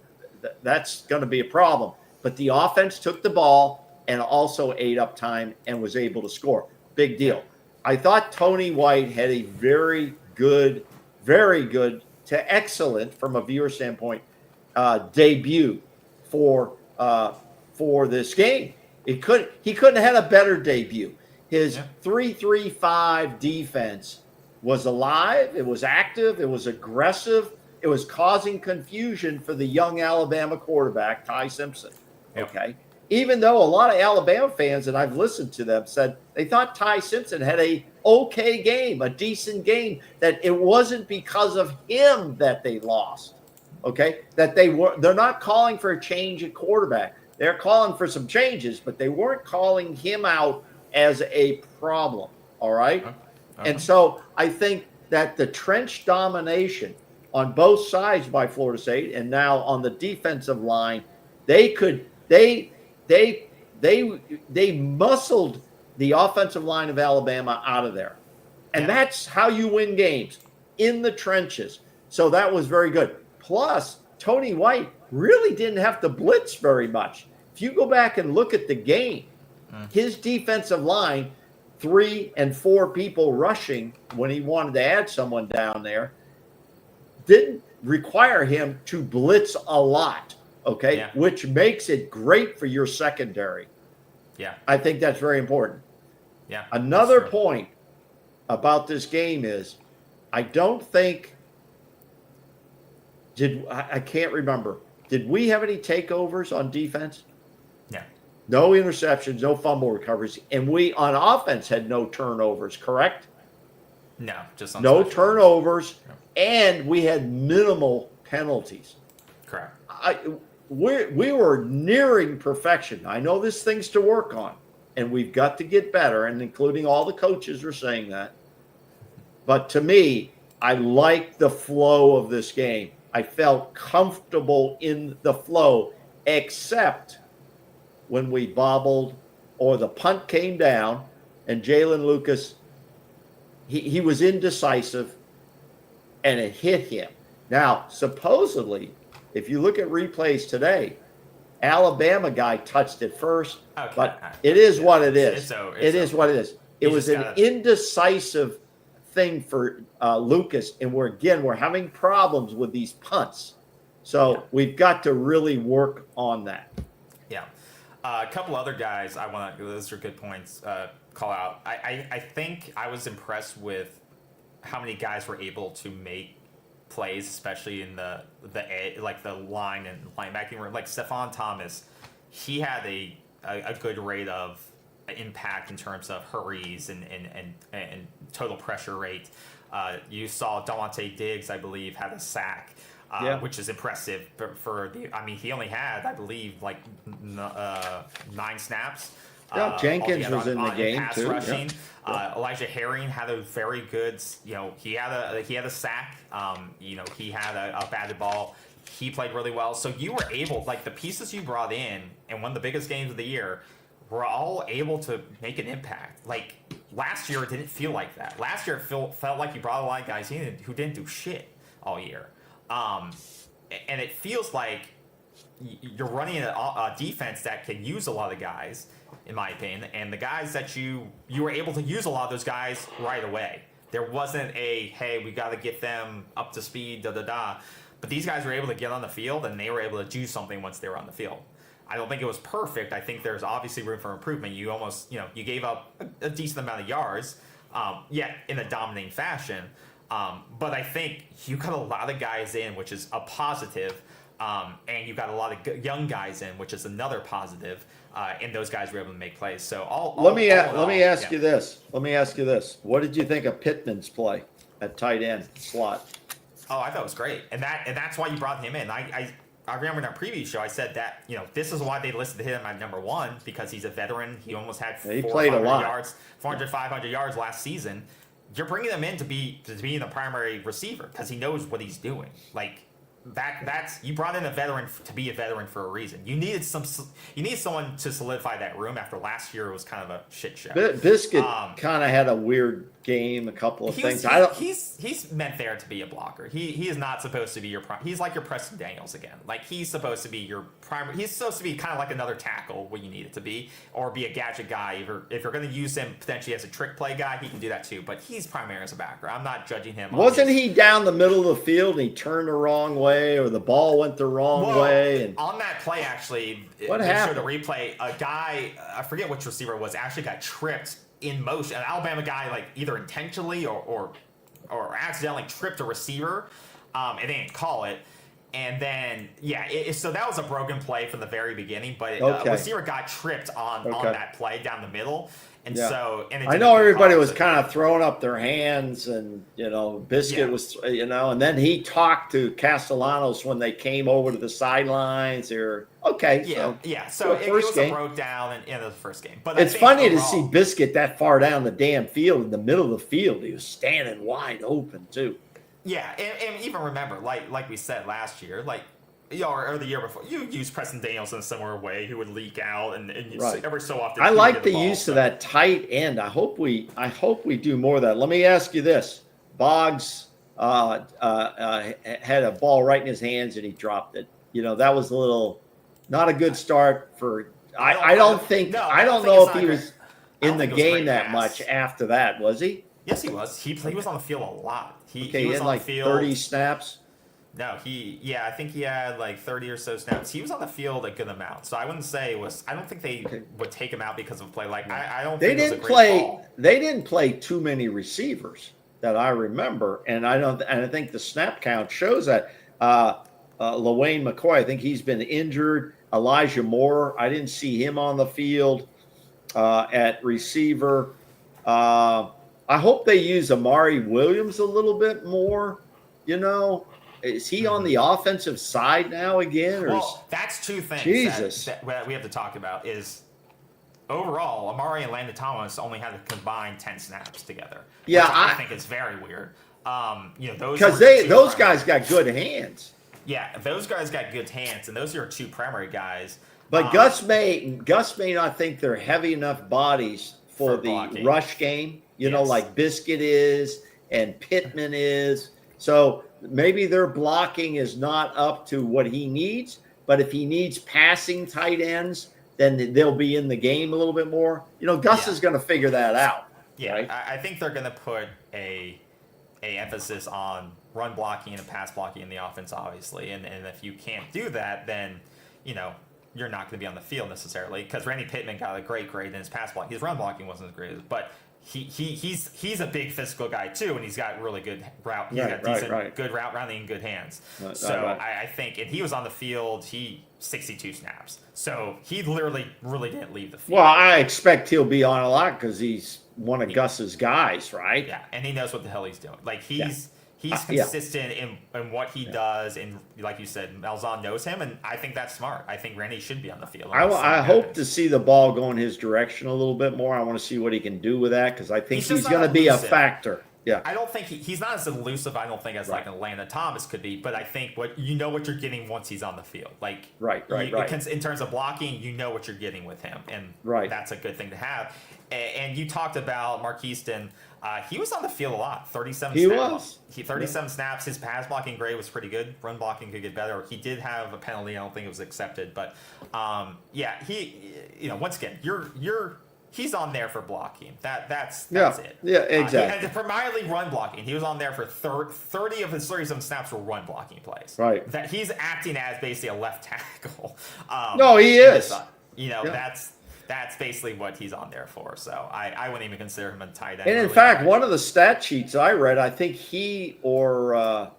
that's going to be a problem. But the offense took the ball and also ate up time and was able to score. Big deal. I thought Tony White had a very good to excellent from a viewer standpoint debut for this game. He couldn't have had a better debut. His 3-3-5 defense was alive. It was active. It was aggressive. It was causing confusion for the young Alabama quarterback, Ty Simpson. Okay. Even though a lot of Alabama fans, and I've listened to them, said they thought Ty Simpson had a okay game, a decent game, that it wasn't because of him that they lost. Okay. That they're not calling for a change at quarterback. They're calling for some changes, but they weren't calling him out as a problem. All right. And so I think that the trench domination on both sides by Florida State, and now on the defensive line, they muscled the offensive line of Alabama out of there. And that's how you win games, in the trenches. So that was very good. Plus, Tony White really didn't have to blitz very much. If you go back and look at the game, his defensive line, 3 and 4 people rushing when he wanted to add someone down there, didn't require him to blitz a lot, okay? Which makes it great for your secondary. Yeah. I think that's very important. Yeah. Another point about this game is I don't think I can't remember. Did we have any takeovers on defense? Yeah. No interceptions, no fumble recoveries, and we on offense had no turnovers, correct? No, just on no turnovers. No. And we had minimal penalties. Correct. We were nearing perfection. I know there's things to work on, and we've got to get better, and including all the coaches are saying that. But to me, I like the flow of this game. I felt comfortable in the flow, except when we bobbled or the punt came down, and Jalen Lucas, he was indecisive, and it hit him. Now, supposedly, if you look at replays today, Alabama guy touched it first, but it is what it is. It is what it is. It was an indecisive thing for Lucas, and we're having problems with these punts. So we've got to really work on that. Yeah. A couple other guys I want to, those are good points, call out. I think I was impressed with how many guys were able to make plays, especially in the line and linebacking room. Like Stephon Thomas, he had a good rate of impact in terms of hurries and total pressure rate. You saw Davante Diggs, I believe, had a sack. which is impressive for the. I mean, he only had, I believe, like 9 snaps. Yeah, Jenkins was in the game pass too. Rushing. Yeah. Elijah Herring had a very good. He had a sack. He had a batted ball. He played really well. So you were able, like the pieces you brought in, and one of the biggest games of the year, were all able to make an impact. Like last year, it didn't feel like that. Last year, it felt like you brought a lot of guys in who didn't do shit all year. And it feels like you're running a defense that can use a lot of guys, in my opinion, and the guys that you were able to use a lot of those guys right away. There wasn't hey, we got to get them up to speed, But these guys were able to get on the field, and they were able to do something once they were on the field. I don't think it was perfect. I think there's obviously room for improvement. You almost, you gave up a decent amount of yards, yet in a dominating fashion. But I think you got a lot of guys in, which is a positive. And you got a lot of young guys in, which is another positive. And those guys were able to make plays. So let me ask you this. Let me ask you this. What did you think of Pittman's play at tight end slot? Oh, I thought it was great, and that's why you brought him in. I remember in our preview show I said that this is why they listed him at number 1, because he's a veteran. He almost had 400 yards, 500 yards last season. You're bringing him in to be the primary receiver because he knows what he's doing. Like that's you brought in a veteran to be a veteran for a reason. You needed someone to solidify that room after last year was kind of a shit show. Biscuit kind of had a weird game, a couple of things. He's meant there to be a blocker. He is not supposed to be your he's like your Preston Daniels again. Like he's supposed to be your primary. He's supposed to be kind of like another tackle when you need it to be, or be a gadget guy. If you're going to use him potentially as a trick play guy, he can do that too. But he's primary as a backer. I'm not judging him. Wasn't he down the middle of the field and he turned the wrong way, or the ball went the wrong way? And on that play, actually, what they happened? showed a replay. A guy, I forget which receiver it was, actually got tripped in motion. An Alabama guy, like either intentionally or accidentally tripped a receiver, and they didn't call it. And then, so that was a broken play from the very beginning. But a receiver got tripped on that play down the middle. And so, I know everybody was kind of throwing up their hands, and Biscuit was, and then he talked to Castellanos when they came over to the sidelines. Or So it was a broke down in the first game. But it's funny to see Biscuit that far down the damn field, in the middle of the field. He was standing wide open too. Yeah, and even remember, like we said last year, or the year before, you used Preston Daniels in a similar way, who would leak out and every so often. I like the use of that tight end. I hope we do more of that. Let me ask you this: Boggs had a ball right in his hands and he dropped it. That was a little not a good start for. I don't know if he was in the game that much after that. Was he? Yes, he was. He was on the field a lot. He was on like the field 30 snaps. No, I think he had like 30 or so snaps. He was on the field a good amount. So I wouldn't say it was. I don't think they would take him out because of play. I don't. They think didn't it was a great ball. They didn't play too many receivers that I remember, and I think the snap count shows that. LaWayne McCoy, I think he's been injured. Elijah Moore, I didn't see him on the field at receiver. I hope they use Amari Williams a little bit more. Is he on the offensive side now again? That's two things that we have to talk about. Is overall, Amari and Landon Thomas only had to combine 10 snaps together. Yeah, which I think is very weird. Those guys got good hands. Yeah, those guys got good hands, and those are your two primary guys. But Gus may not think they're heavy enough bodies for the blocking. Rush game. Like Biscuit is and Pittman is. So maybe their blocking is not up to what he needs. But if he needs passing tight ends, then they'll be in the game a little bit more. Gus is going to figure that out. Yeah, right? I think they're going to put a emphasis on run blocking and pass blocking in the offense, obviously. And if you can't do that, then you're not going to be on the field necessarily. Because Randy Pittman got a great grade in his pass blocking. His run blocking wasn't as great, but he's a big physical guy too, and he's got really good route. He's got decent, good route running and good hands. I think, and he was on the field. 62 snaps, so he literally really didn't leave the field. Well, I expect he'll be on a lot because he's one of Gus's guys, right? Yeah, and he knows what the hell he's doing. he's consistent in what he does, and like you said, Malzahn knows him, and I think that's smart. I think Randy should be on the field. I hope to see the ball go in his direction a little bit more. I want to see what he can do with that because I think he's going to be a factor. Yeah, I don't think he's not as elusive. I don't think as like Atlanta Thomas could be, but I think what you're getting once he's on the field. Like right. In terms of blocking, you know what you're getting with him, and that's a good thing to have. And you talked about Marquiston. He was on the field a lot. 37 snaps. 37 snaps. His pass blocking grade was pretty good. Run blocking could get better. He did have a penalty. I don't think it was accepted, but he once again, he's on there for blocking. That's it. Yeah, exactly. And primarily run blocking. He was on there for 30 of his 37 snaps were run blocking plays. Right. That he's acting as basically a left tackle. No, he is. That's basically what he's on there for. So I wouldn't even consider him a tight end. And in fact, one of the stat sheets I read, I think he or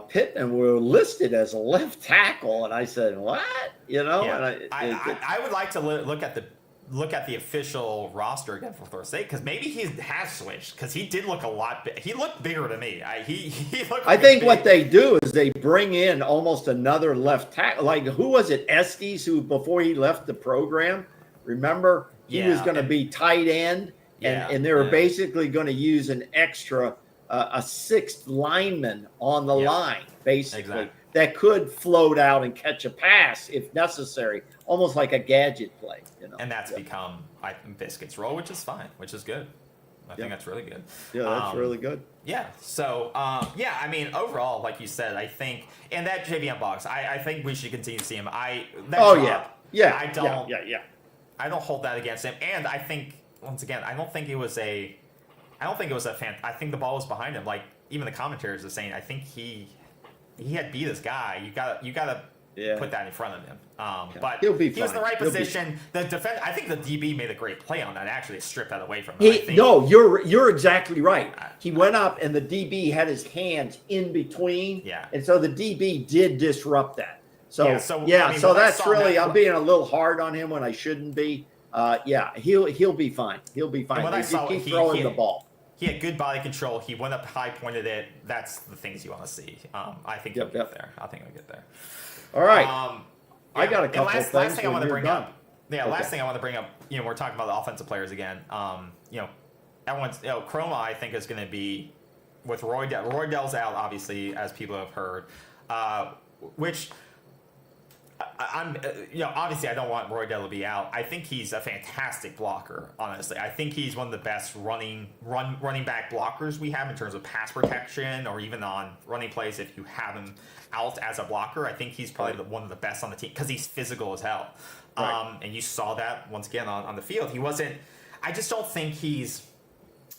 Pittman were listed as a left tackle, and I said, "What?" And I would like to look at the official roster again for Florida State because maybe he has switched because he did look a lot. He looked bigger to me. He looked. I think what they do is they bring in almost another left tackle. Like who was it? Estes, who before he left the program. Remember, he was going to be tight end, and they were basically going to use an extra, a sixth lineman on the line, basically, that could float out and catch a pass if necessary, almost like a gadget play. And that's become Biscuit's role, which is fine, which is good. I think that's really good. Yeah, that's really good. Yeah. So, I mean, overall, like you said, I think, and that JVM box, I think we should continue to see him. I don't hold that against him, and I think once again, I don't think it was a fan. I think the ball was behind him. Like even the commentators are saying, I think he had beat this guy. You gotta put that in front of him. But he was in the right position. The defense. I think the DB made a great play on that. Actually, stripped that away from him. No, you're exactly right. He went up, and the DB had his hands in between. Yeah, and so the DB did disrupt that. So I mean, that's really I'm being a little hard on him when I shouldn't be. He'll be fine. He'll be fine. When I saw keep throwing the ball. He had good body control. He went up high, pointed it. That's the things you want to see. I think he'll get there. I think he'll get there. All right. I got a couple of things. Last thing I want to bring up. Yeah, last thing I want to bring up. We're talking about the offensive players again. Everyone's. Chroma, I think, is going to be with Roydell's out, obviously, as people have heard. Which. I'm, obviously I don't want Roydell to be out. I think he's a fantastic blocker. Honestly, I think he's one of the best running back blockers we have in terms of pass protection or even on running plays. If you have him out as a blocker, I think he's probably one of the best on the team because he's physical as hell. And you saw that once again on the field. He wasn't. I just don't think he's.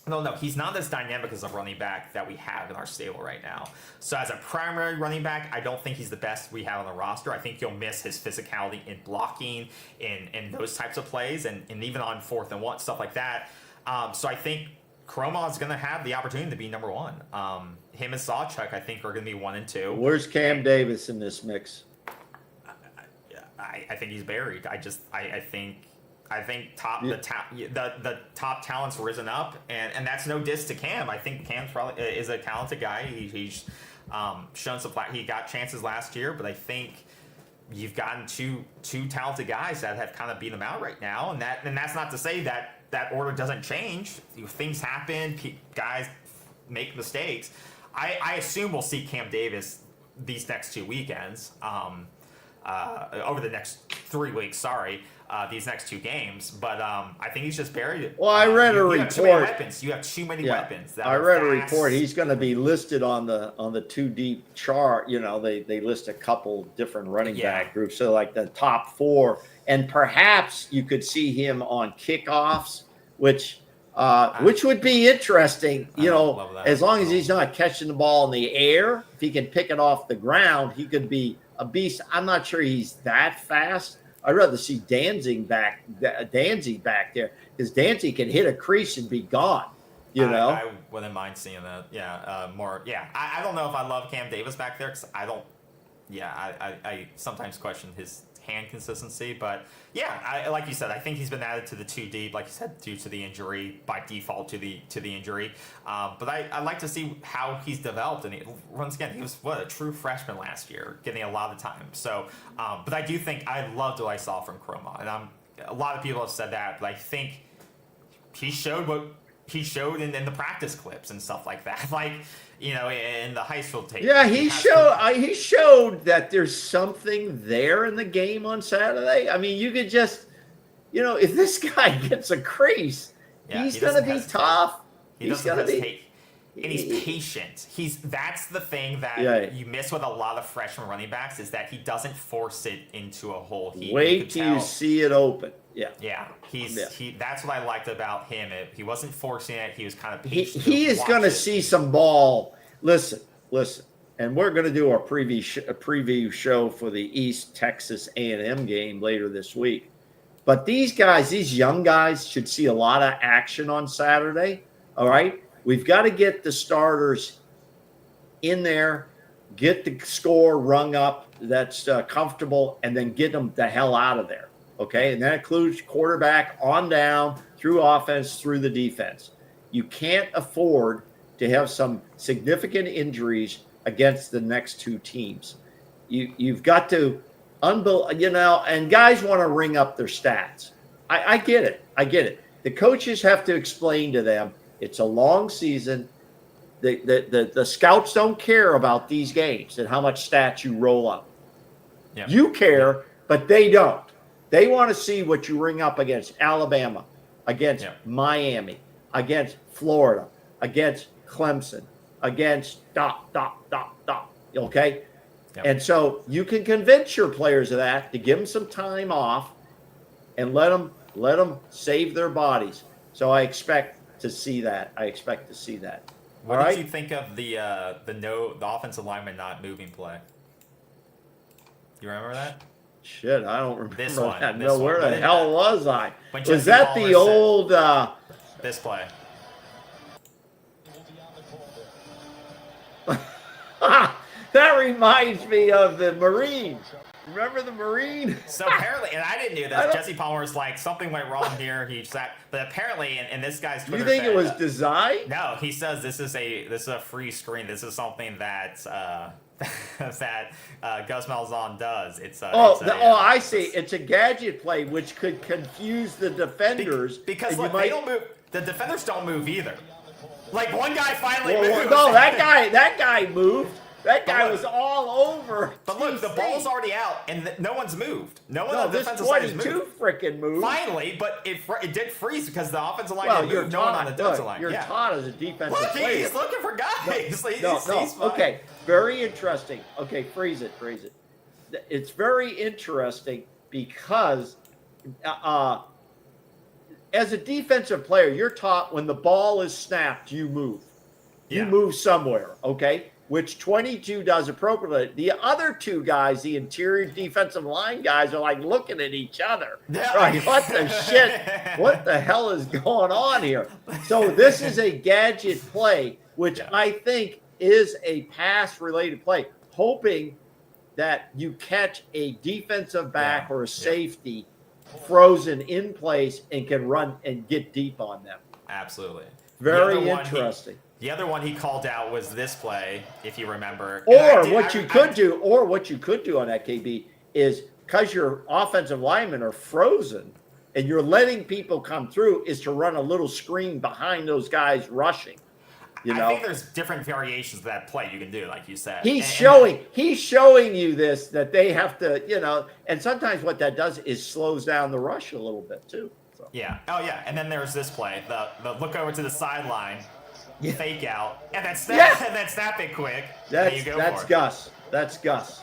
No, he's not as dynamic as a running back that we have in our stable right now. So as a primary running back, I don't think he's the best we have on the roster. I think you'll miss his physicality in blocking, in those types of plays, and even on 4th and 1, stuff like that. So I think Chroma is going to have the opportunity to be number 1. Him and Sawchuk, I think, are going to be 1 and 2. Where's Cam Davis in this mix? I think he's buried. I think the top talent's risen up, and that's no diss to Cam. I think Cam's probably is a talented guy. He's shown some. He got chances last year, but I think you've gotten two talented guys that have kind of beat him out right now, and that's not to say that order doesn't change. Things happen. Guys make mistakes. I assume we'll see Cam Davis these next 2 weekends. Over the next 3 weeks. These next 2 games, but I think he's just buried. Well, I read a report. You have too many weapons. I read a report. He's going to be listed on the 2 deep chart. They list a couple different running back groups. So like the top 4, and perhaps you could see him on kickoffs, which would be interesting. As long as he's not catching the ball in the air, if he can pick it off the ground, he could be a beast. I'm not sure he's that fast. I'd rather see Danzig back there because Danzig can hit a crease and be gone. I wouldn't mind seeing that. More. I don't know if I love Cam Davis back there because I don't. I sometimes question his hand consistency. But yeah, like you said, I think he's been added to the 2 deep, like you said, due to the injury, by default to the injury. But I like to see how he's developed. And once again, he was a true freshman last year, getting a lot of time. So, but I do think I loved what I saw from Chroma, and a lot of people have said that, but I think he showed what he showed in the practice clips and stuff like that, like, in the high school tape. Yeah, he showed that there's something there in the game on Saturday. I mean, you could just, if this guy gets a crease, he's going to be tough. He's going to be. And he's patient. That's the thing that you miss with a lot of freshman running backs, is that he doesn't force it into a hole. Wait till you see it open. Yeah. Yeah. That's what I liked about him. He wasn't forcing it. He was kind of patient. He is going to see some ball. Listen. And we're going to do our preview show for the East Texas A&M game later this week. But these young guys should see a lot of action on Saturday. All right. We've got to get the starters in there, get the score rung up that's comfortable, and then get them the hell out of there, okay? And that includes quarterback on down, through offense, through the defense. You can't afford to have some significant injuries against the next 2 teams. You've got to, and guys want to ring up their stats. I get it. The coaches have to explain to them, it's a long season. The scouts don't care about these games and how much stats you roll up. Yeah. You care, but they don't. They want to see what you ring up against Alabama, against Miami, against Florida, against Clemson, against ... Okay? Yep. And so you can convince your players of that, to give them some time off and let them save their bodies. So I expect to see that. What did you think of the offensive lineman not moving play? You remember that? Shit, I don't remember this one. that. No, where the hell was I? Was that the old this play? That reminds me of the Marines. Remember the Marine? So apparently, and I didn't do this, Jesse Palmer's like, something went wrong here. He sat, but apparently, in this guy's Twitter, you think it was designed? No, he says this is a free screen. This is something that that Gus Malzahn does. I see. It's a gadget play which could confuse the defenders because look, they don't move. The defenders don't move either. Like one guy finally moved. No, that guy moved. That guy was all over. But look, the ball's already out, and no one's moved. No one on the defensive side has moved. Freaking moved. Finally, but it did freeze because the offensive line didn't move. No one on the defensive line. You're taught as a defensive player. He's looking for guys. No. Okay, very interesting. Okay, freeze it. It's very interesting because as a defensive player, you're taught when the ball is snapped, you move. You move somewhere, okay? Which 22 does appropriately. The other 2 guys, the interior defensive line guys, are like looking at each other. Right? What the shit? What the hell is going on here? So this is a gadget play, which I think is a pass-related play, hoping that you catch a defensive back or a safety frozen in place and can run and get deep on them. Absolutely. Very interesting. The other one he called out was this play, if you remember. Or what you could do on that, KB, is because your offensive linemen are frozen and you're letting people come through, is to run a little screen behind those guys rushing. I think there's different variations of that play you can do, like you said. He's showing you this, that they have to, and sometimes what that does is slows down the rush a little bit too. So. Yeah. Oh yeah. And then there's this play, the look over to the sideline. Fake out, and then snap it quick. That's Gus. That's Gus.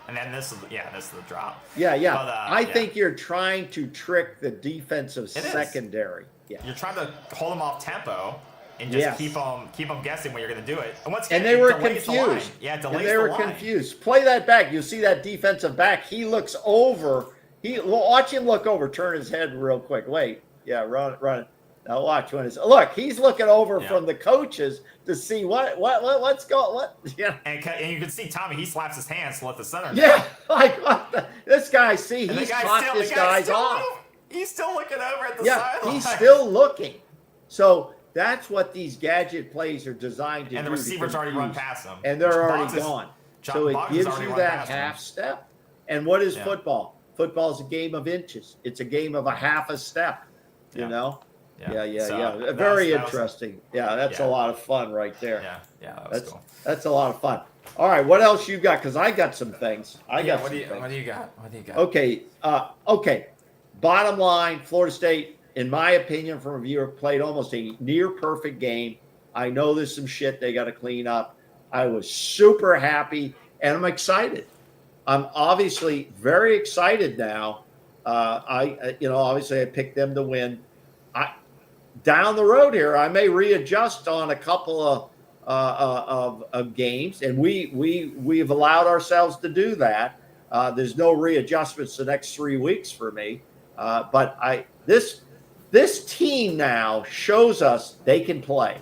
And then this is the drop. Yeah. But, I think you're trying to trick the defensive secondary. Yeah. You're trying to hold them off tempo and just keep them guessing when you're going to do it. And they were confused. They were confused. Play that back. You'll see that defensive back. He looks over. Watch him look over. Turn his head real quick. Wait. Yeah. Run. Now watch when it's look. He's looking over Yeah. from the coaches to see what's going. What? Yeah. And you can see Tommy. He slaps his hands to let the center. Yeah. Like what this guy. See, And he's caught this guy's off. He's still looking over at the Yeah, sideline. he's still looking. So that's what these gadget plays are designed to do. And the receivers already run past him. And they're already Boggs is- gone. John So it Boggs has gives already you run that past him. half step. And what is Yeah. football? Football is a game of inches. It's a game of a half a step. You Yeah. know? Yeah. So, Very that was- interesting. Yeah, that's Yeah. a lot of fun right there. Yeah, that was That's cool. that's a lot of fun. All right, what else you got? Because I got some things. I got What some do you things. got? What do you got? Okay. Okay. Bottom line, Florida State, in my opinion, from a viewer, played almost a near perfect game. I know there's some shit they got to clean up. I was super happy, and I'm excited. I'm obviously very excited now. Obviously I picked them to win. Down the road here, I may readjust on a couple of games, and we've allowed ourselves to do that. There's no readjustments the next 3 weeks for me, but this team now shows us they can play,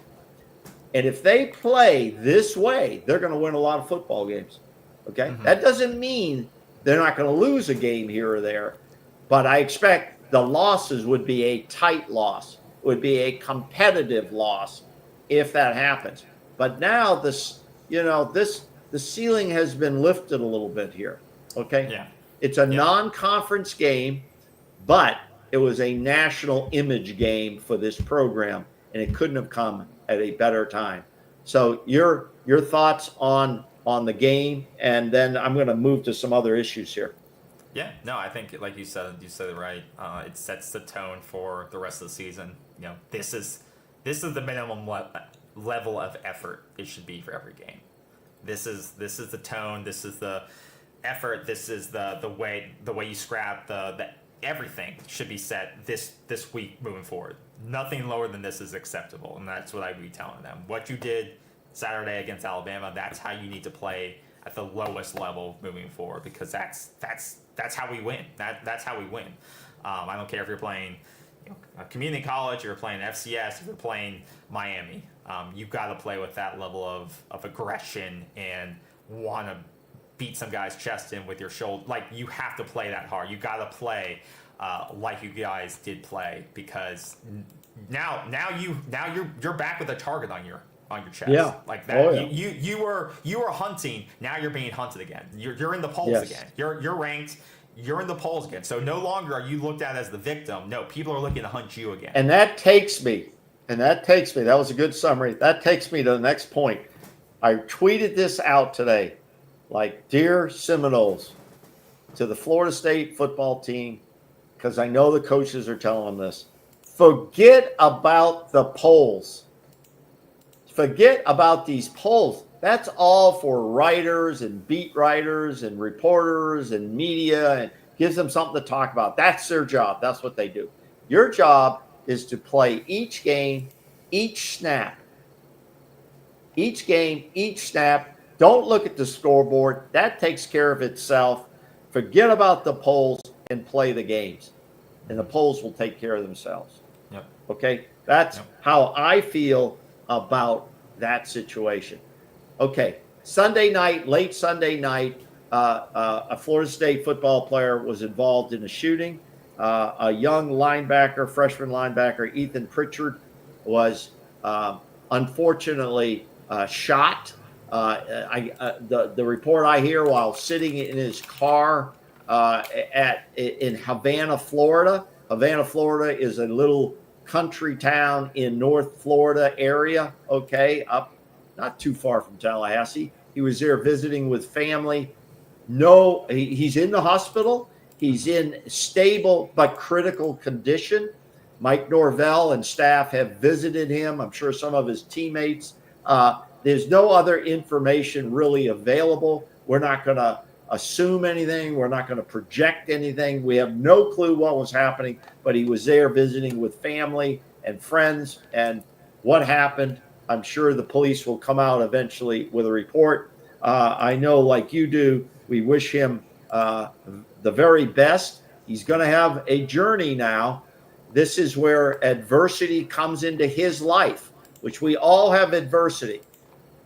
and if they play this way, they're going to win a lot of football games. Okay, That doesn't mean they're not going to lose a game here or there, but I expect the losses would be a tight loss, would be a competitive loss if that happens. But now the ceiling has been lifted a little bit here. Okay. Yeah. It's a non-conference game, but it was a national image game for this program, and it couldn't have come at a better time. So your thoughts on the game, and then I'm going to move to some other issues here. Yeah, no, I think like you said it right. It sets the tone for the rest of the season. You know, this is the minimum level of effort it should be for every game. This is the tone. This is the effort. This is the way you scrap the everything should be set this week moving forward. Nothing lower than this is acceptable, and that's what I'd be telling them. What you did Saturday against Alabama, that's how you need to play at the lowest level moving forward, because that's how we win. That's how we win. I don't care if you're playing a community college, you're playing FCS, if you're playing Miami. You've got to play with that level of aggression and want to beat some guy's chest in with your shoulder. Like, you have to play that hard. You got to play like you guys did play, because now you're back with a target on your chest. Yeah. Like that. Oh, yeah. You were hunting. Now you're being hunted again. You're in the polls Yes. again. You're ranked. You're in the polls again. So no longer are you looked at as the victim. No, people are looking to hunt you again. And that takes me, that was a good summary. That takes me to the next point. I tweeted this out today, like, dear Seminoles, to the Florida State football team, because I know the coaches are telling them this. Forget about the polls. Forget about these polls. That's all for writers and beat writers and reporters and media, and gives them something to talk about. That's their job. That's what they do. Your job is to play each game, each snap. Each game, each snap. Don't look at the scoreboard. That takes care of itself. Forget about the polls and play the games. And the polls will take care of themselves. Yep. Okay? That's how I feel about that situation. Okay, Sunday night, late Sunday night, a Florida State football player was involved in a shooting. A young linebacker, freshman linebacker, Ethan Pritchard, was unfortunately shot. The report I hear, while sitting in his car in Havana, Florida. Havana, Florida is a little country town in North Florida area, okay, up not too far from Tallahassee. He was there visiting with family. No, he's in the hospital. He's in stable but critical condition. Mike Norvell and staff have visited him. I'm sure some of his teammates. There's no other information really available. We're not going to assume anything. We're not going to project anything. We have no clue what was happening, but he was there visiting with family and friends. And what happened, I'm sure the police will come out eventually with a report. I know, like you do, we wish him the very best. He's going to have a journey now this is where adversity comes into his life, which we all have adversity.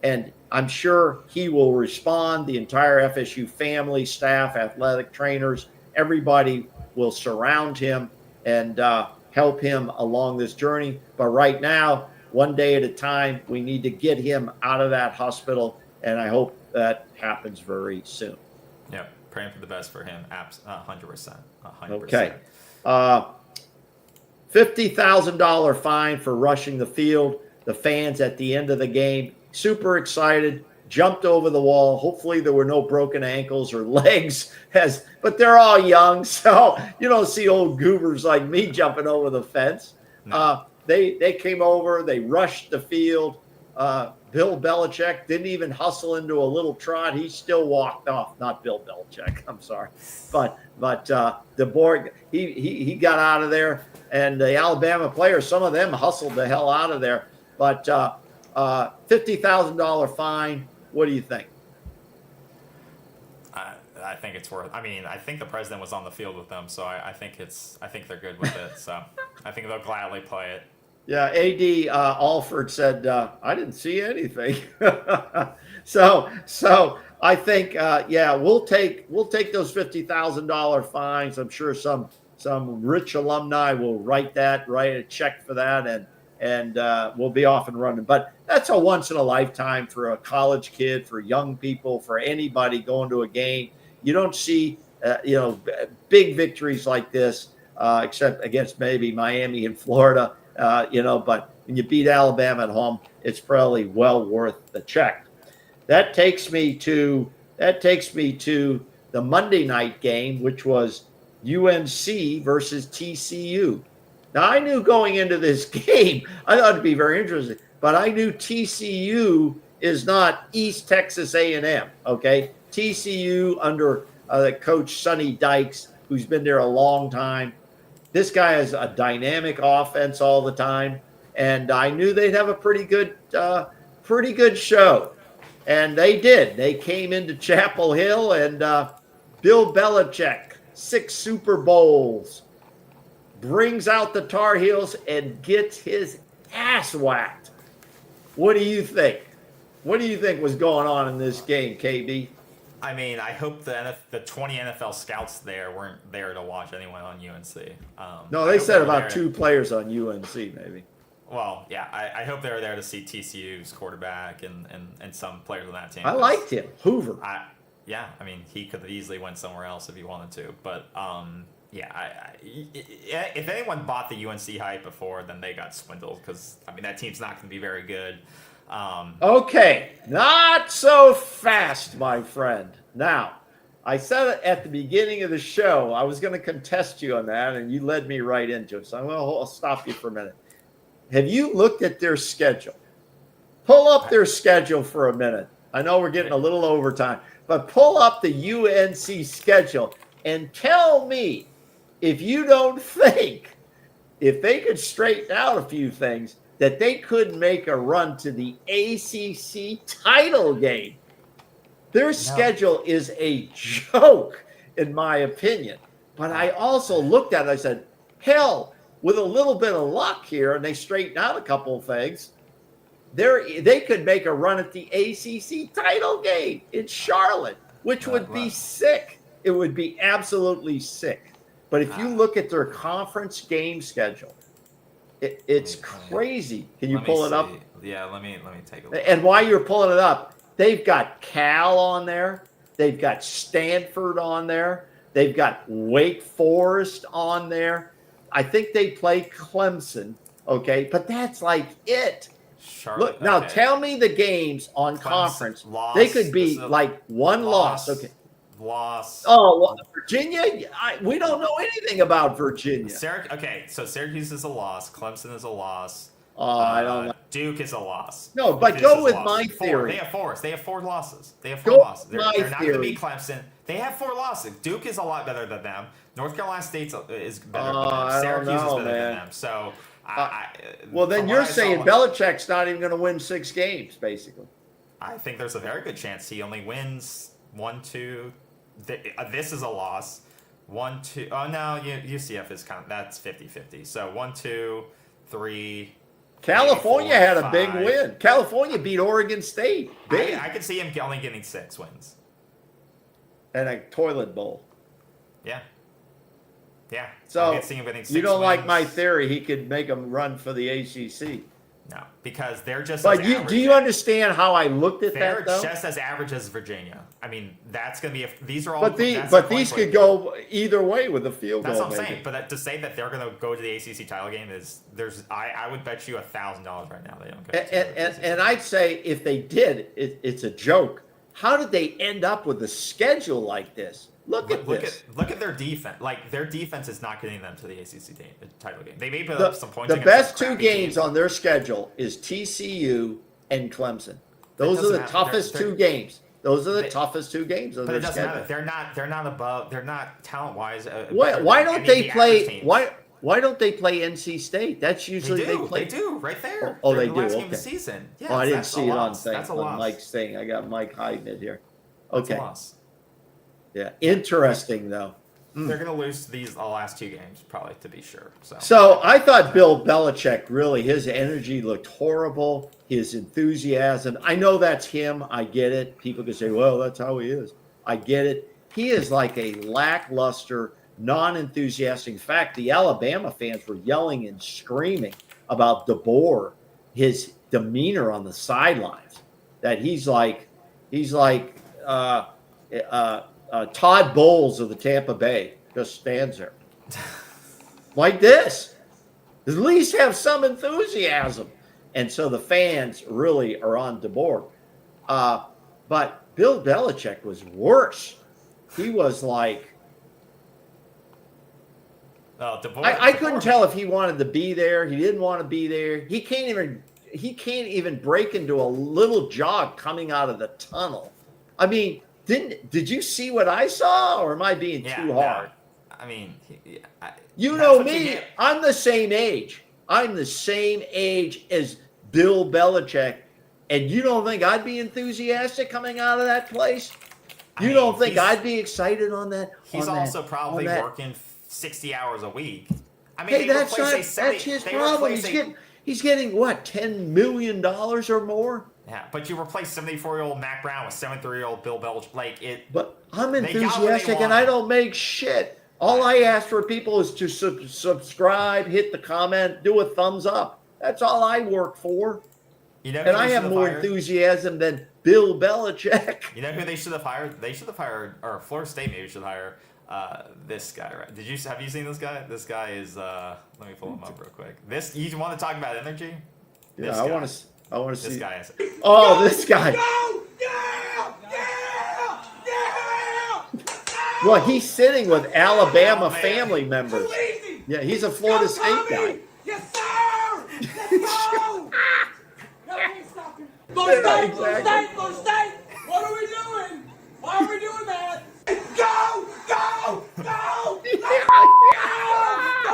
And I'm sure he will respond. The entire FSU family, staff, athletic trainers, everybody will surround him and help him along this journey. But right now, one day at a time, we need to get him out of that hospital. And I hope that happens very soon. Yeah, praying for the best for him. 100%. 100%. Okay. $50,000 fine for rushing the field. The fans at the end of the game, super excited, jumped over the wall. Hopefully there were no broken ankles or legs, but they're all young, so you don't see old goobers like me jumping over the fence. No. They came over, they rushed the field. Bill Belichick didn't even hustle into a little trot. He still walked off. Not Bill Belichick, I'm sorry. But the board, he got out of there, and the Alabama players, some of them hustled the hell out of there. But $50,000 fine. What do you think? I think it's worth. I mean, I think the president was on the field with them, so I think they're good with it. So I think they'll gladly play it. Yeah, AD Alford said I didn't see anything. so I think we'll take those $50,000 fines. I'm sure some rich alumni will write a check for that, and we'll be off and running. But that's a once in a lifetime for a college kid, for young people, for anybody going to a game. You don't see big victories like this except against maybe Miami and Florida. But when you beat Alabama at home, it's probably well worth the check. That takes me to the Monday night game, which was UNC versus TCU. Now, I knew going into this game, I thought it'd be very interesting, but I knew TCU is not East Texas A&M, okay? TCU under Coach Sonny Dykes, who's been there a long time. This guy has a dynamic offense all the time, and I knew they'd have a pretty good show, and they did. They came into Chapel Hill, and Bill Belichick, 6 Super Bowls, brings out the Tar Heels and gets his ass whacked. What do you think? What do you think was going on in this game, KB? I mean, I hope the 20 NFL scouts there weren't there to watch anyone on UNC. No, they said about 2 players on UNC, maybe. Well, yeah, I hope they were there to see TCU's quarterback and some players on that team. I liked him, Hoover. I mean, he could have easily went somewhere else if he wanted to. But, if anyone bought the UNC hype before, then they got swindled because, I mean, that team's not going to be very good. Okay, not so fast, my friend. Now, I said it at the beginning of the show. I was going to contest you on that, and you led me right into it. So I'll stop you for a minute. Have you looked at their schedule? Pull up their schedule for a minute. I know we're getting a little overtime, but pull up the UNC schedule and tell me if you don't think, if they could straighten out a few things, that they could make a run to the ACC title game. Their schedule is a joke, in my opinion. But I also looked at it, I said, hell, with a little bit of luck here, and they straighten out a couple of things, they could make a run at the ACC title game in Charlotte, which would be sick. It would be absolutely sick. But if you look at their conference game schedule, it's crazy. Can you pull it up? Yeah, let me take a look. And while you're pulling it up, they've got Cal on there. They've got Stanford on there. They've got Wake Forest on there. I think they play Clemson, okay? But that's like it. Charlotte, look, now tell me the games on conference. Loss. They could be like one loss. Okay. Loss. Oh, well, Virginia? We don't know anything about Virginia. So Syracuse is a loss. Clemson is a loss. I don't know. Duke is a loss. No, but go with my theory. They have 4 losses. They're not going to beat Clemson. They have 4 losses. Duke is a lot better than them. North Carolina State is better than them. Syracuse is better than them. So, well, then you're saying Belichick's not even going to win 6 games, basically. I think there's a very good chance he only wins 1, 2. This is a loss. 1, 2. Oh no, UCF is that's 50-50. So 1, 2, 3. California 4, had a 5. big win. California beat Oregon State. Big. I could see him only getting 6 wins. And a toilet bowl. Yeah. Yeah. So I could see him getting 6 you don't like wins. my theory? He could make them run for the ACC. No, because they're just. But as do you understand how I looked at They're that though? just as average as Virginia. I mean, that's going to be. These are all. But these could go either way with a field That's goal. what I'm maybe. saying. But to say that they're going to go to the ACC title game I would bet you $1,000 right now they don't go. And I'd say if they did, it's a joke. How did they end up with a schedule like this? Look at this. Look at their defense. Like their defense is not getting them to the ACC title game. They may put up some points. The against best some two crappy games teams. on their schedule is TCU and Clemson. Those are the matter. toughest They're- two games. Those are the toughest two games on But their it doesn't schedule. matter. They're not above. They're not talent wise. Why don't they play? Why don't they play NC State? That's usually They do. play. They do right there. Oh, They're they the do. last game of Okay. the season. Yes, Oh, I didn't that's see a it on loss. thing. That's a On loss. Mike's thing. I got Mike hiding it here. That's Okay. a loss. Yeah. Interesting though. They're going to lose the last 2 games, probably, to be sure. So I thought Bill Belichick, really, his energy looked horrible. His enthusiasm. I know that's him. I get it. People can say, well, that's how he is. I get it. He is like a lackluster, non-enthusiastic. In fact, the Alabama fans were yelling and screaming about DeBoer, his demeanor on the sidelines, that he's like Todd Bowles of the Tampa Bay, just stands there like this. At least have some enthusiasm. And so the fans really are on DeBoer. But Bill Belichick was worse. He was like, I couldn't tell if he wanted to be there. He didn't want to be there. He can't even break into a little jog coming out of the tunnel. I mean, did you see what I saw, or am I being too hard? No. I mean, you know me. I'm the same age. I'm the same age as Bill Belichick, and you don't think I'd be enthusiastic coming out of that place? You don't think I'd be excited on that? He's also probably working 60 hours a week. I mean, Hey, that's his problem. He's getting what, $10 million or more? Yeah, but you replace 74-year-old Mac Brown with 73-year-old Bill Belichick. But I'm enthusiastic and I don't make shit. All I ask for people is to subscribe, hit the comment, do a thumbs up. That's all I work for. And I have more enthusiasm than Bill Belichick. You know who they should have hired? They should have hired, or Florida State maybe should hire this guy. Right? Have you seen this guy? This guy is. Let me pull him up real quick. You want to talk about energy? Yeah, I want to see. This guy is. Oh, this guy. Well, he's sitting with Alabama family members. Yeah, he's a Florida State guy. Yes, sir! Let's go! Go state! What are we doing? Why are we doing that? Go! Go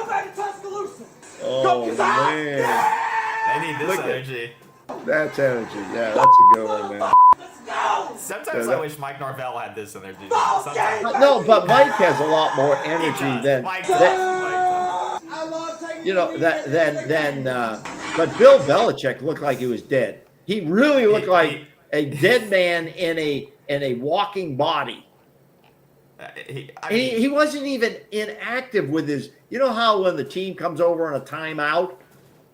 back to Tuscaloosa! Oh, man. They need this energy. That's energy. Yeah, that's a good one, man. Let's go! Sometimes I wish Mike Norvell had this energy. No, but Mike has a lot more energy than but Bill Belichick looked like he was dead. He really looked like a dead man in a walking body. He wasn't even inactive with his. You know how when the team comes over on a timeout,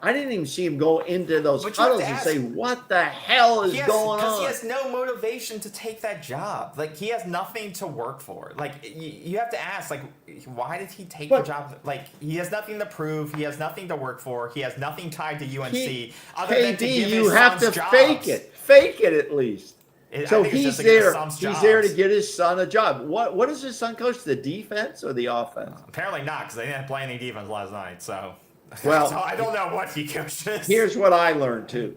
I didn't even see him go into those huddles and say, "What the hell is going on?" Because he has no motivation to take that job. Like he has nothing to work for. Like you have to ask, like, why did he take the job? Like he has nothing to prove. He has nothing to work for. He has nothing tied to UNC other than to give you his have sons to jobs. fake it at least. So he's there. He's there to jobs. get his son a job. What does his son coach? The defense or the offense? Apparently not, because they didn't play any defense last night. So, well, so I don't know what he coaches. Here's what I learned too.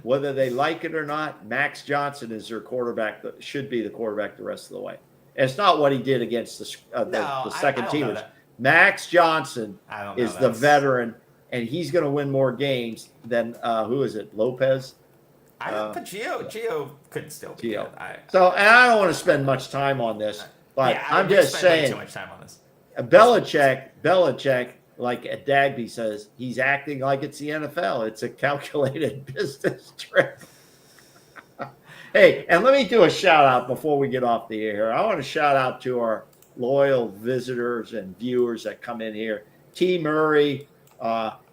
Whether they like it or not, Max Johnson is their quarterback. Should be the quarterback the rest of the way. And it's not what he did against the second teamers. Max Johnson is the veteran, and he's going to win more games than who is it? Lopez. But Gio could still be good. So, and I don't want to spend much time on this, But Yeah, I'm we just spent way saying, too much time on this. Belichick, like Dagby says, he's acting like it's the NFL. It's a calculated business trip. Hey, and let me do a shout out before we get off the air. I want to shout out to our loyal visitors and viewers that come in here. T. Murray,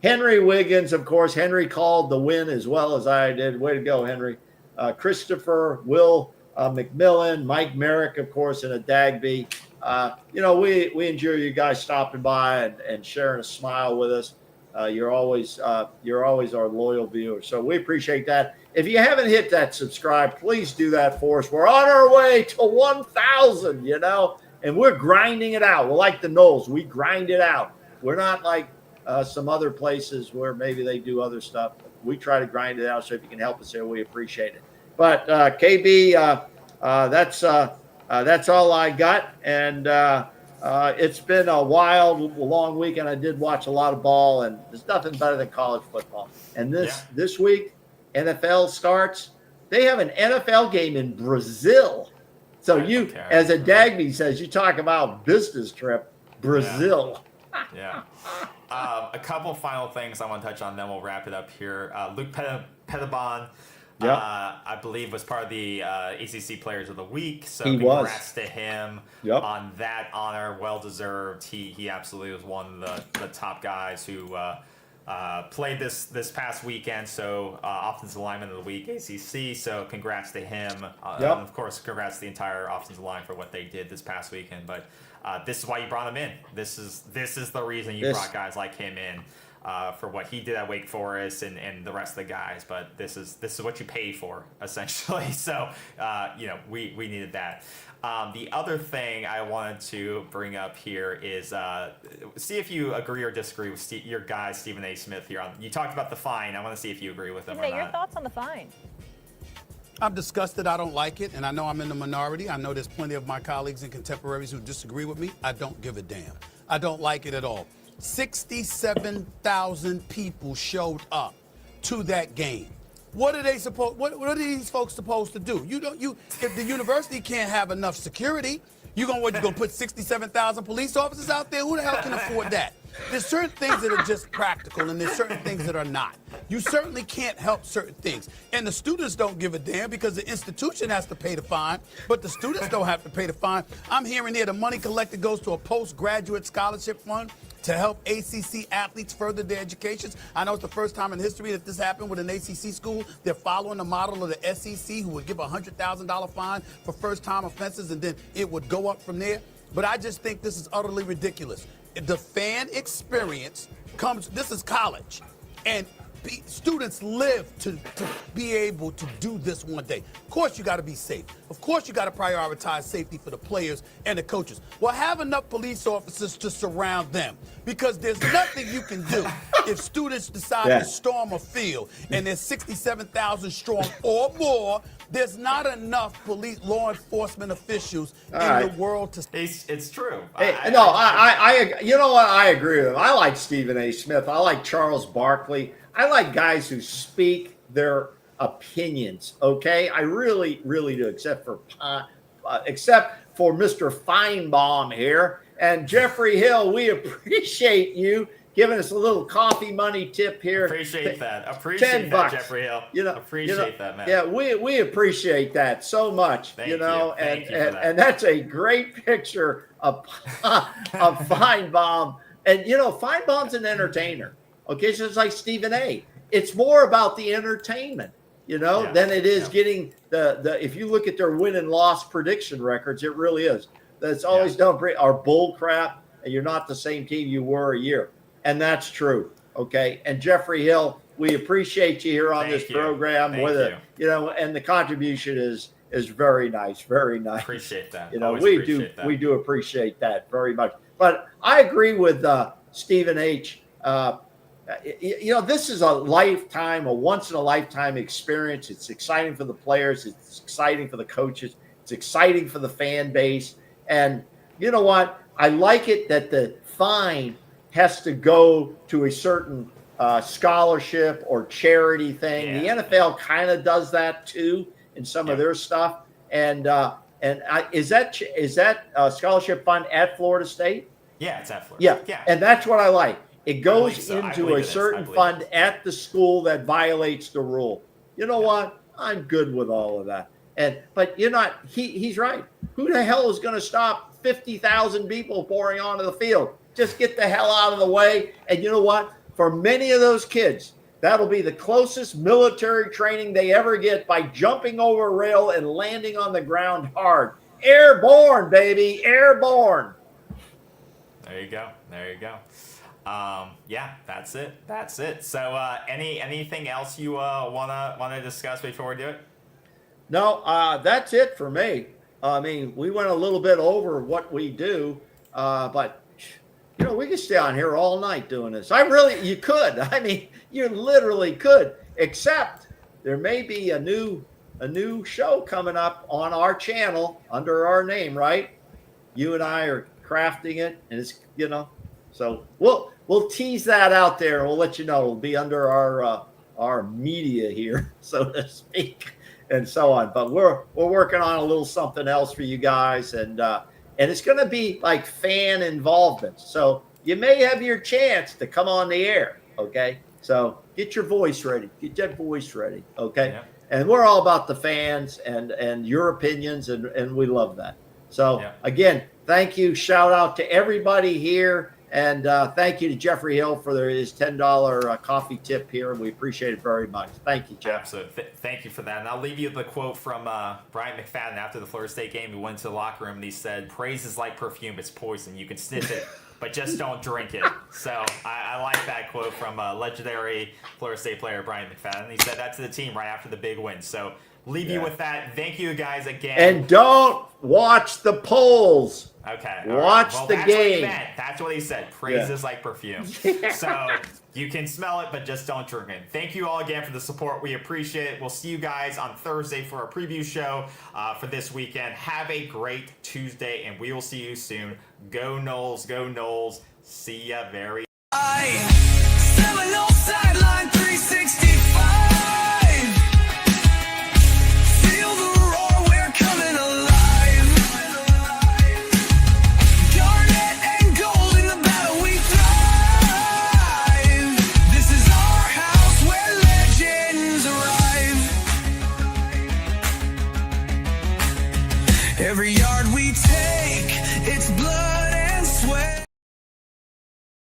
Henry Wiggins, of course. Henry called the win as well as I did. Way to go, Henry. Christopher, Will McMillan, Mike Merrick, of course, and a Dagby. We enjoy you guys stopping by and sharing a smile with us. You're always our loyal viewers, so we appreciate that. If you haven't hit that subscribe, please do that for us. We're on our way to 1,000, and we're grinding it out. We're like the Knowles. We grind it out. We're not like some other places where maybe they do other stuff. We try to grind it out, so if you can help us there, we appreciate it. But KB, that's all I got, and it's been a wild, long week, and I did watch a lot of ball, and there's nothing better than college football. And this week, NFL starts. They have an NFL game in Brazil. So as a Dagby says, you talk about business trip, Brazil. Yeah. A couple final things I want to touch on, then we'll wrap it up here. Luke Pettibon, I believe, was part of the ACC Players of the Week. So congrats to him on that honor. Well deserved. He absolutely was one of the top guys who played this past weekend. So offensive lineman of the week, ACC. So congrats to him. And of course, congrats to the entire offensive line for what they did this past weekend. But this is why you brought him in. This is the reason you brought guys like him in. For what he did at Wake Forest and the rest of the guys, but this is what you pay for, essentially. So we needed that. The other thing I wanted to bring up here is see if you agree or disagree with your guy Stephen A. Smith here. You talked about the fine. I want to see if you agree with him or not. Your thoughts on the fine? I'm disgusted. I don't like it, and I know I'm in the minority. I know there's plenty of my colleagues and contemporaries who disagree with me. I don't give a damn. I don't like it at all. 67,000 people showed up to that game. What are these folks supposed to do? If the university can't have enough security, you're gonna put 67,000 police officers out there? Who the hell can afford that? There's certain things that are just practical, and there's certain things that are not. You certainly can't help certain things. And the students don't give a damn because the institution has to pay the fine, but the students don't have to pay the fine. I'm hearing here the money collected goes to a postgraduate scholarship fund to help ACC athletes further their educations. I know it's the first time in history that this happened with an ACC school. They're following the model of the SEC, who would give a $100,000 fine for first-time offenses, and then it would go up from there. But I just think this is utterly ridiculous. The fan experience this is college, and students live to be able to do this one day. Of course you got to be safe. Of course you got to prioritize safety for the players and the coaches. Well, have enough police officers to surround them, because there's nothing you can do if students decide to storm a field and there's 67,000 strong or more. There's not enough law enforcement officials in the world to. It's true. You know what? I agree with him. I like Stephen A. Smith. I like Charles Barkley. I like guys who speak their opinions. Okay, I really, really do. Except for Mr. Feinbaum here and Jeffrey Hill. We appreciate you giving us a little coffee money tip here. Appreciate that. Appreciate that, Jeffrey Hill. Appreciate that, man. Yeah, we appreciate that so much. Thank you. And that's a great picture of Feinbaum. And Feinbaum's an entertainer. Okay, so it's like Stephen A. It's more about the entertainment, than it is getting the. If you look at their win and loss prediction records, it really is. That's always done our bull crap, and you're not the same team you were a year. And that's true. Okay. And Jeffrey Hill, we appreciate you here on this program. And the contribution is very nice. Very nice. Appreciate that. We do appreciate that very much. But I agree with Stephen H. This is a once in a lifetime experience. It's exciting for the players. It's exciting for the coaches. It's exciting for the fan base. And you know what? I like it that the fine has to go to a certain scholarship or charity thing. The NFL kind of does that too in some of their stuff. And And is that scholarship fund at Florida State? Yeah, it's at Florida. Yeah, and that's what I like. It goes so. into a certain fund at the school that violates the rule. You know what? I'm good with all of that. But you're not. He's right. Who the hell is going to stop 50,000 people pouring onto the field? Just get the hell out of the way. And you know what? For many of those kids, that'll be the closest military training they ever get by jumping over a rail and landing on the ground hard. Airborne, baby, airborne. There you go. There you go. Yeah, that's it. That's it. So, anything else you wanna discuss before we do it? No, that's it for me. I mean, we went a little bit over what we do, but you know, we could stay on here all night doing this. You could. I mean, you literally could. Except there may be a new show coming up on our channel under our name, right? You and I are crafting it, and it's so we'll tease that out there. We'll let you know. It'll be under our media here, so to speak, and so on. But we're working on a little something else for you guys, and it's going to be like fan involvement. So you may have your chance to come on the air. Okay, so get your voice ready. Get that voice ready. Okay, yeah. And we're all about the fans and your opinions, and we love that. So again, thank you. Shout out to everybody here. And thank you to Jeffrey Hill for his $10 coffee tip here. We appreciate it very much. Thank you, Jeff. Absolutely. Thank you for that. And I'll leave you with a quote from Brian McFadden after the Florida State game. He went to the locker room and he said, "Praise is like perfume. It's poison. You can sniff it, but just don't drink it." So I like that quote from legendary Florida State player Brian McFadden. He said that to the team right after the big win. So leave you with that. Thank you guys again. And don't watch the polls. Okay. Watch the game. That's what he said. Praise is like perfume. So you can smell it, but just don't drink it. Thank you all again for the support. We appreciate it. We'll see you guys on Thursday for a preview show for this weekend. Have a great Tuesday, and we will see you soon. Go Noles, go Noles. See ya very. Seminole sideline.